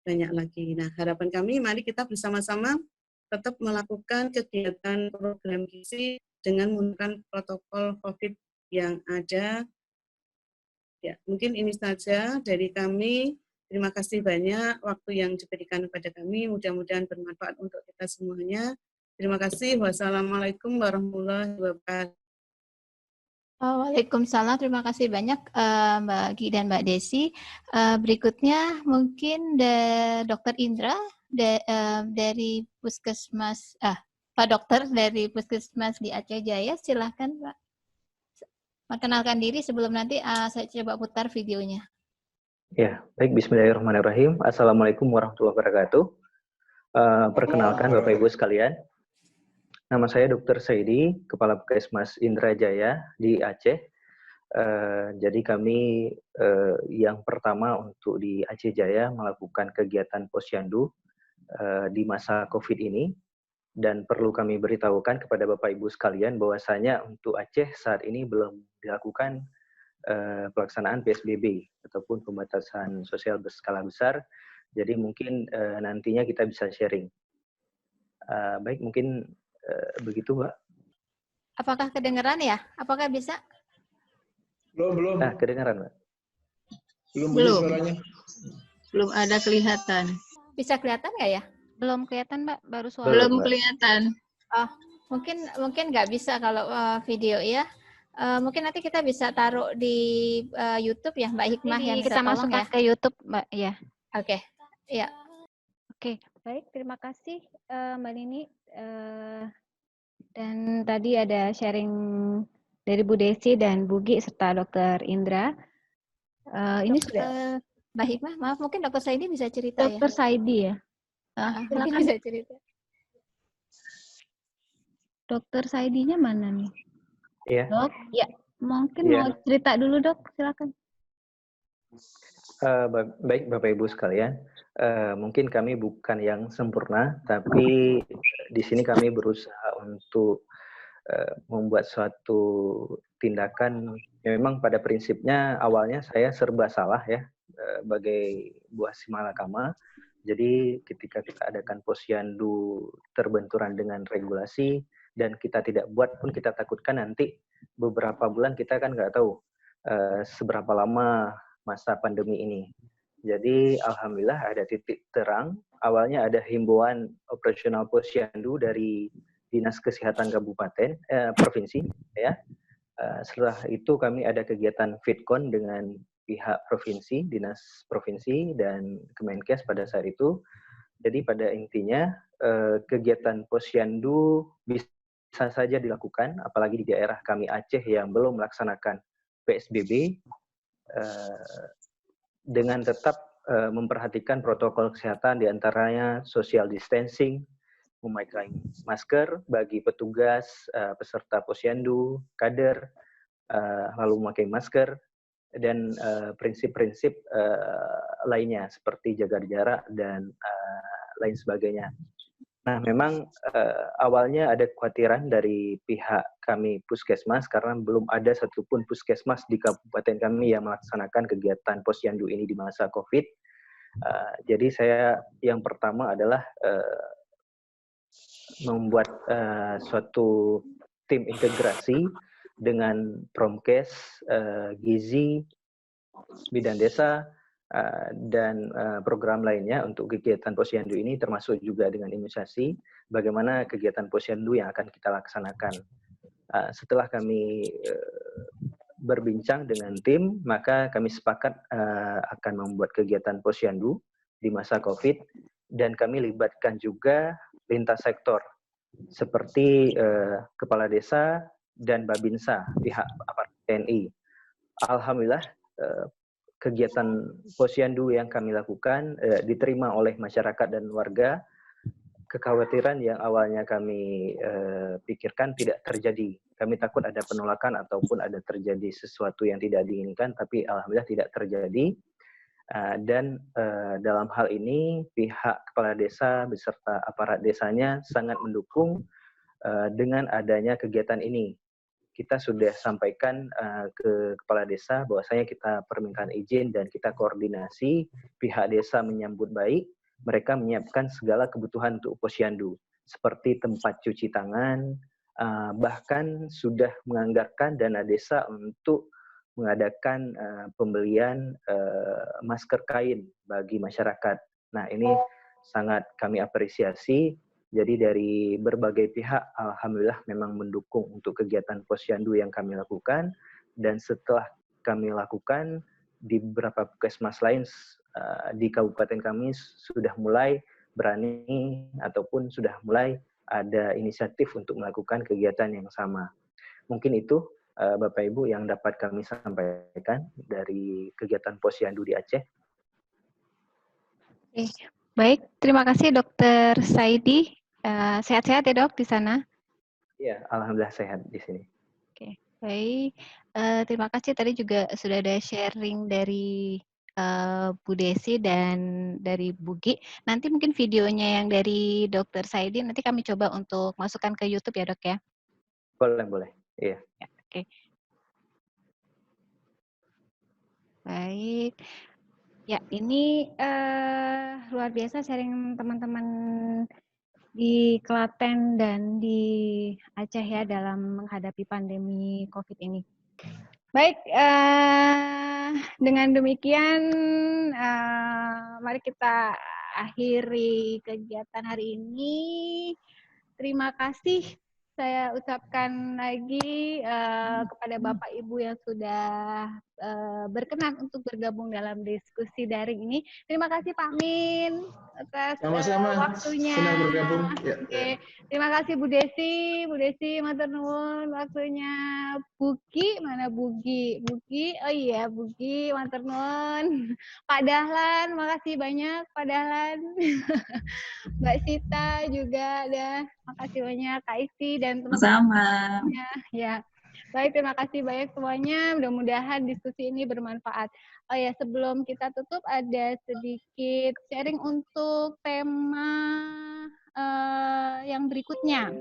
banyak lagi. Nah, harapan kami, mari kita bersama-sama tetap melakukan kegiatan program gizi dengan menggunakan protokol COVID yang ada. Ya, mungkin ini saja dari kami. Terima kasih banyak waktu yang diberikan kepada kami. Mudah-mudahan bermanfaat untuk kita semuanya. Terima kasih. Wassalamualaikum warahmatullahi wabarakatuh. Waalaikumsalam. Terima kasih banyak Mbak Gi dan Mbak Desi. Berikutnya mungkin Dr. Indra dari Puskesmas, Pak Dokter dari Puskesmas di Aceh Jaya. Silahkan Pak. Perkenalkan diri sebelum nanti saya coba putar videonya. Ya, baik. Bismillahirrahmanirrahim. Assalamualaikum warahmatullahi wabarakatuh. Perkenalkan Bapak Ibu sekalian. Nama saya Dr. Saidi, Kepala Puskesmas Indrajaya di Aceh. Jadi kami yang pertama untuk di Aceh Jaya melakukan kegiatan posyandu di masa COVID ini. Dan perlu kami beritahukan kepada Bapak Ibu sekalian bahwasanya untuk Aceh saat ini belum dilakukan pelaksanaan PSBB ataupun pembatasan sosial berskala besar. Jadi mungkin nantinya kita bisa sharing. Baik, mungkin begitu, Mbak. Apakah kedengeran ya? Apakah bisa? Belum. Nah, kedengaran, Mbak. Belum suaranya. Belum ada kelihatan. Bisa kelihatan nggak ya? Belum kelihatan, Mbak, baru suara. Belum Mbak. kelihatan. Oh, mungkin nggak bisa kalau video ya. Mungkin nanti kita bisa taruh di YouTube ya, Mbak Hikmah yang bisa Kita tolong masukkan ya. ke YouTube, Mbak. Ya. Oke. Ya. Oke, baik. Terima kasih Mbak Nini. Dan tadi ada sharing dari Bu Desi dan Bu Gi serta Dr. Indra. Ini sudah Mbak Hikmah, maaf mungkin Dr. Saidi bisa cerita ya. Dr. Saidi ya. Mungkin bisa cerita. Dr. Saidinya mana nih? Iya. Dok, ya mungkin Iya. mau cerita dulu Dok, silakan. Baik Bapak Ibu sekalian, mungkin kami bukan yang sempurna, tapi di sini kami berusaha untuk membuat suatu tindakan. Memang pada prinsipnya awalnya saya serba salah ya, sebagai buah si malakama. Jadi ketika kita adakan posyandu terbenturan dengan regulasi dan kita tidak buat pun kita takutkan nanti beberapa bulan kita kan nggak tahu seberapa lama masa pandemi ini. Jadi alhamdulillah ada titik terang. Awalnya ada himbauan operasional posyandu dari Dinas Kesehatan Kabupaten provinsi ya. Setelah itu kami ada kegiatan Fitcon dengan pihak provinsi, dinas provinsi dan Kemenkes pada saat itu. Jadi pada intinya kegiatan posyandu bisa saja dilakukan, apalagi di daerah kami Aceh yang belum melaksanakan PSBB dengan tetap memperhatikan protokol kesehatan, diantaranya social distancing, memakai masker bagi petugas, peserta posyandu, kader, lalu memakai masker, dan prinsip-prinsip lainnya seperti jaga jarak dan lain sebagainya. Nah, memang awalnya ada kekhawatiran dari pihak kami Puskesmas karena belum ada satupun Puskesmas di kabupaten kami yang melaksanakan kegiatan posyandu ini di masa COVID. Jadi saya yang pertama adalah membuat suatu tim integrasi dengan Promkes, Gizi, Bidan Desa, dan program lainnya untuk kegiatan posyandu ini, termasuk juga dengan imunisasi, bagaimana kegiatan posyandu yang akan kita laksanakan. Setelah kami berbincang dengan tim, maka kami sepakat akan membuat kegiatan posyandu di masa COVID, dan kami libatkan juga lintas sektor, seperti Kepala Desa dan Babinsa, pihak aparat TNI. Alhamdulillah, kegiatan posyandu yang kami lakukan diterima oleh masyarakat dan warga. Kekhawatiran yang awalnya kami pikirkan tidak terjadi. Kami takut ada penolakan ataupun ada terjadi sesuatu yang tidak diinginkan, tapi alhamdulillah tidak terjadi. Dan dalam hal ini pihak kepala desa beserta aparat desanya sangat mendukung dengan adanya kegiatan ini. Kita sudah sampaikan ke kepala desa bahwasanya kita permintaan izin dan kita koordinasi, pihak desa menyambut baik, mereka menyiapkan segala kebutuhan untuk posyandu seperti tempat cuci tangan, bahkan sudah menganggarkan dana desa untuk mengadakan pembelian masker kain bagi masyarakat. Nah, ini sangat kami apresiasi. Jadi dari berbagai pihak, alhamdulillah memang mendukung untuk kegiatan posyandu yang kami lakukan. Dan setelah kami lakukan, di beberapa puskesmas lain di kabupaten kami sudah mulai berani ataupun sudah mulai ada inisiatif untuk melakukan kegiatan yang sama. Mungkin itu Bapak Ibu yang dapat kami sampaikan dari kegiatan posyandu di Aceh. Oke, baik, terima kasih Dokter Saidi. Sehat-sehat ya Dok di sana? Iya, alhamdulillah sehat di sini. Oke, baik. Terima kasih tadi juga sudah ada sharing dari Bu Desi dan dari Bu Gi. Nanti mungkin videonya yang dari Dokter Saidi nanti kami coba untuk masukkan ke YouTube ya Dok ya? Boleh. Iya. Ya, oke. Baik. Ya, ini luar biasa sharing teman-teman di Klaten dan di Aceh ya dalam menghadapi pandemi COVID ini. Baik, dengan demikian mari kita akhiri kegiatan hari ini. Terima kasih saya ucapkan lagi kepada Bapak Ibu yang sudah berkenan untuk bergabung dalam diskusi daring ini. Terima kasih Pak Min atas waktunya. Senang bergabung. Ya, Oke. Terima kasih Bu Desi matur nuwun waktunya. Bugi mana Bugi? Oh iya Bugi matur nuwun. Pak Dahlan, makasih banyak Pak Dahlan. Mbak Sita juga ada. Makasih banyak Kak Isi dan teman-teman. Sama. Ya. Baik, terima kasih banyak semuanya. Mudah-mudahan diskusi ini bermanfaat. Oh ya, sebelum kita tutup ada sedikit sharing untuk tema yang berikutnya.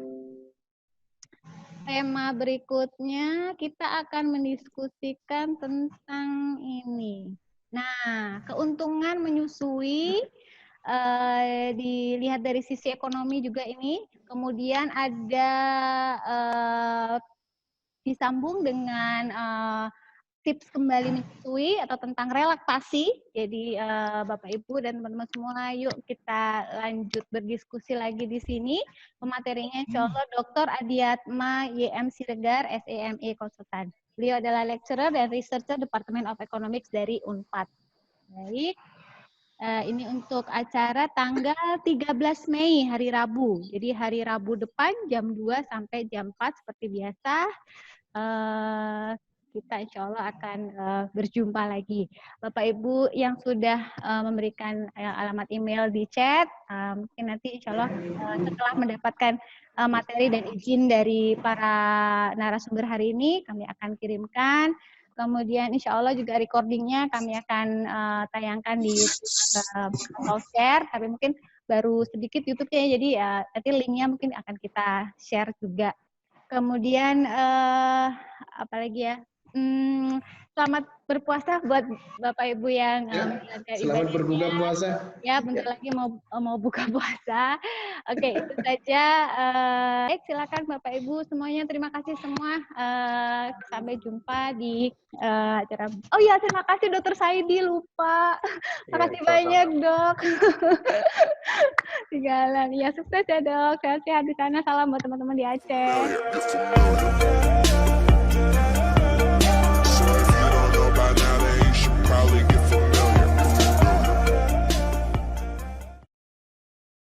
Tema berikutnya kita akan mendiskusikan tentang ini. Nah, keuntungan menyusui dilihat dari sisi ekonomi juga ini. Kemudian ada disambung dengan tips kembali menyusui atau tentang relaksasi. Jadi Bapak Ibu dan teman-teman semua, yuk kita lanjut berdiskusi lagi di sini. Pematerinya insya Allah Dr. Adiatma YM Siregar, SEME Konsultan. Beliau adalah lecturer dan researcher Department of Economics dari Unpad. Baik, ini untuk acara tanggal 13 Mei, hari Rabu. Jadi hari Rabu depan jam 2 sampai jam 4 seperti biasa. Kita insya Allah akan berjumpa lagi. Bapak Ibu yang sudah memberikan alamat email di chat, mungkin nanti insya Allah setelah mendapatkan materi dan izin dari para narasumber hari ini, kami akan kirimkan. Kemudian insya Allah juga recordingnya kami akan tayangkan di YouTube atau share, tapi mungkin baru sedikit YouTube-nya, jadi nanti linknya mungkin akan kita share juga. Kemudian apa lagi ya? Selamat berpuasa buat Bapak Ibu yang menjalankan Selamat berbuka puasa. Ya, bentar lagi mau buka puasa. Oke, itu saja. Silakan Bapak Ibu semuanya. Terima kasih semua. Sampai jumpa di acara. Oh iya, terima kasih Dokter Saidi, lupa. Makasih banyak, Dok. Tinggalan. Ya, sukses ya, Dok. Sehat-sehat di sana. Salam buat teman-teman di Aceh.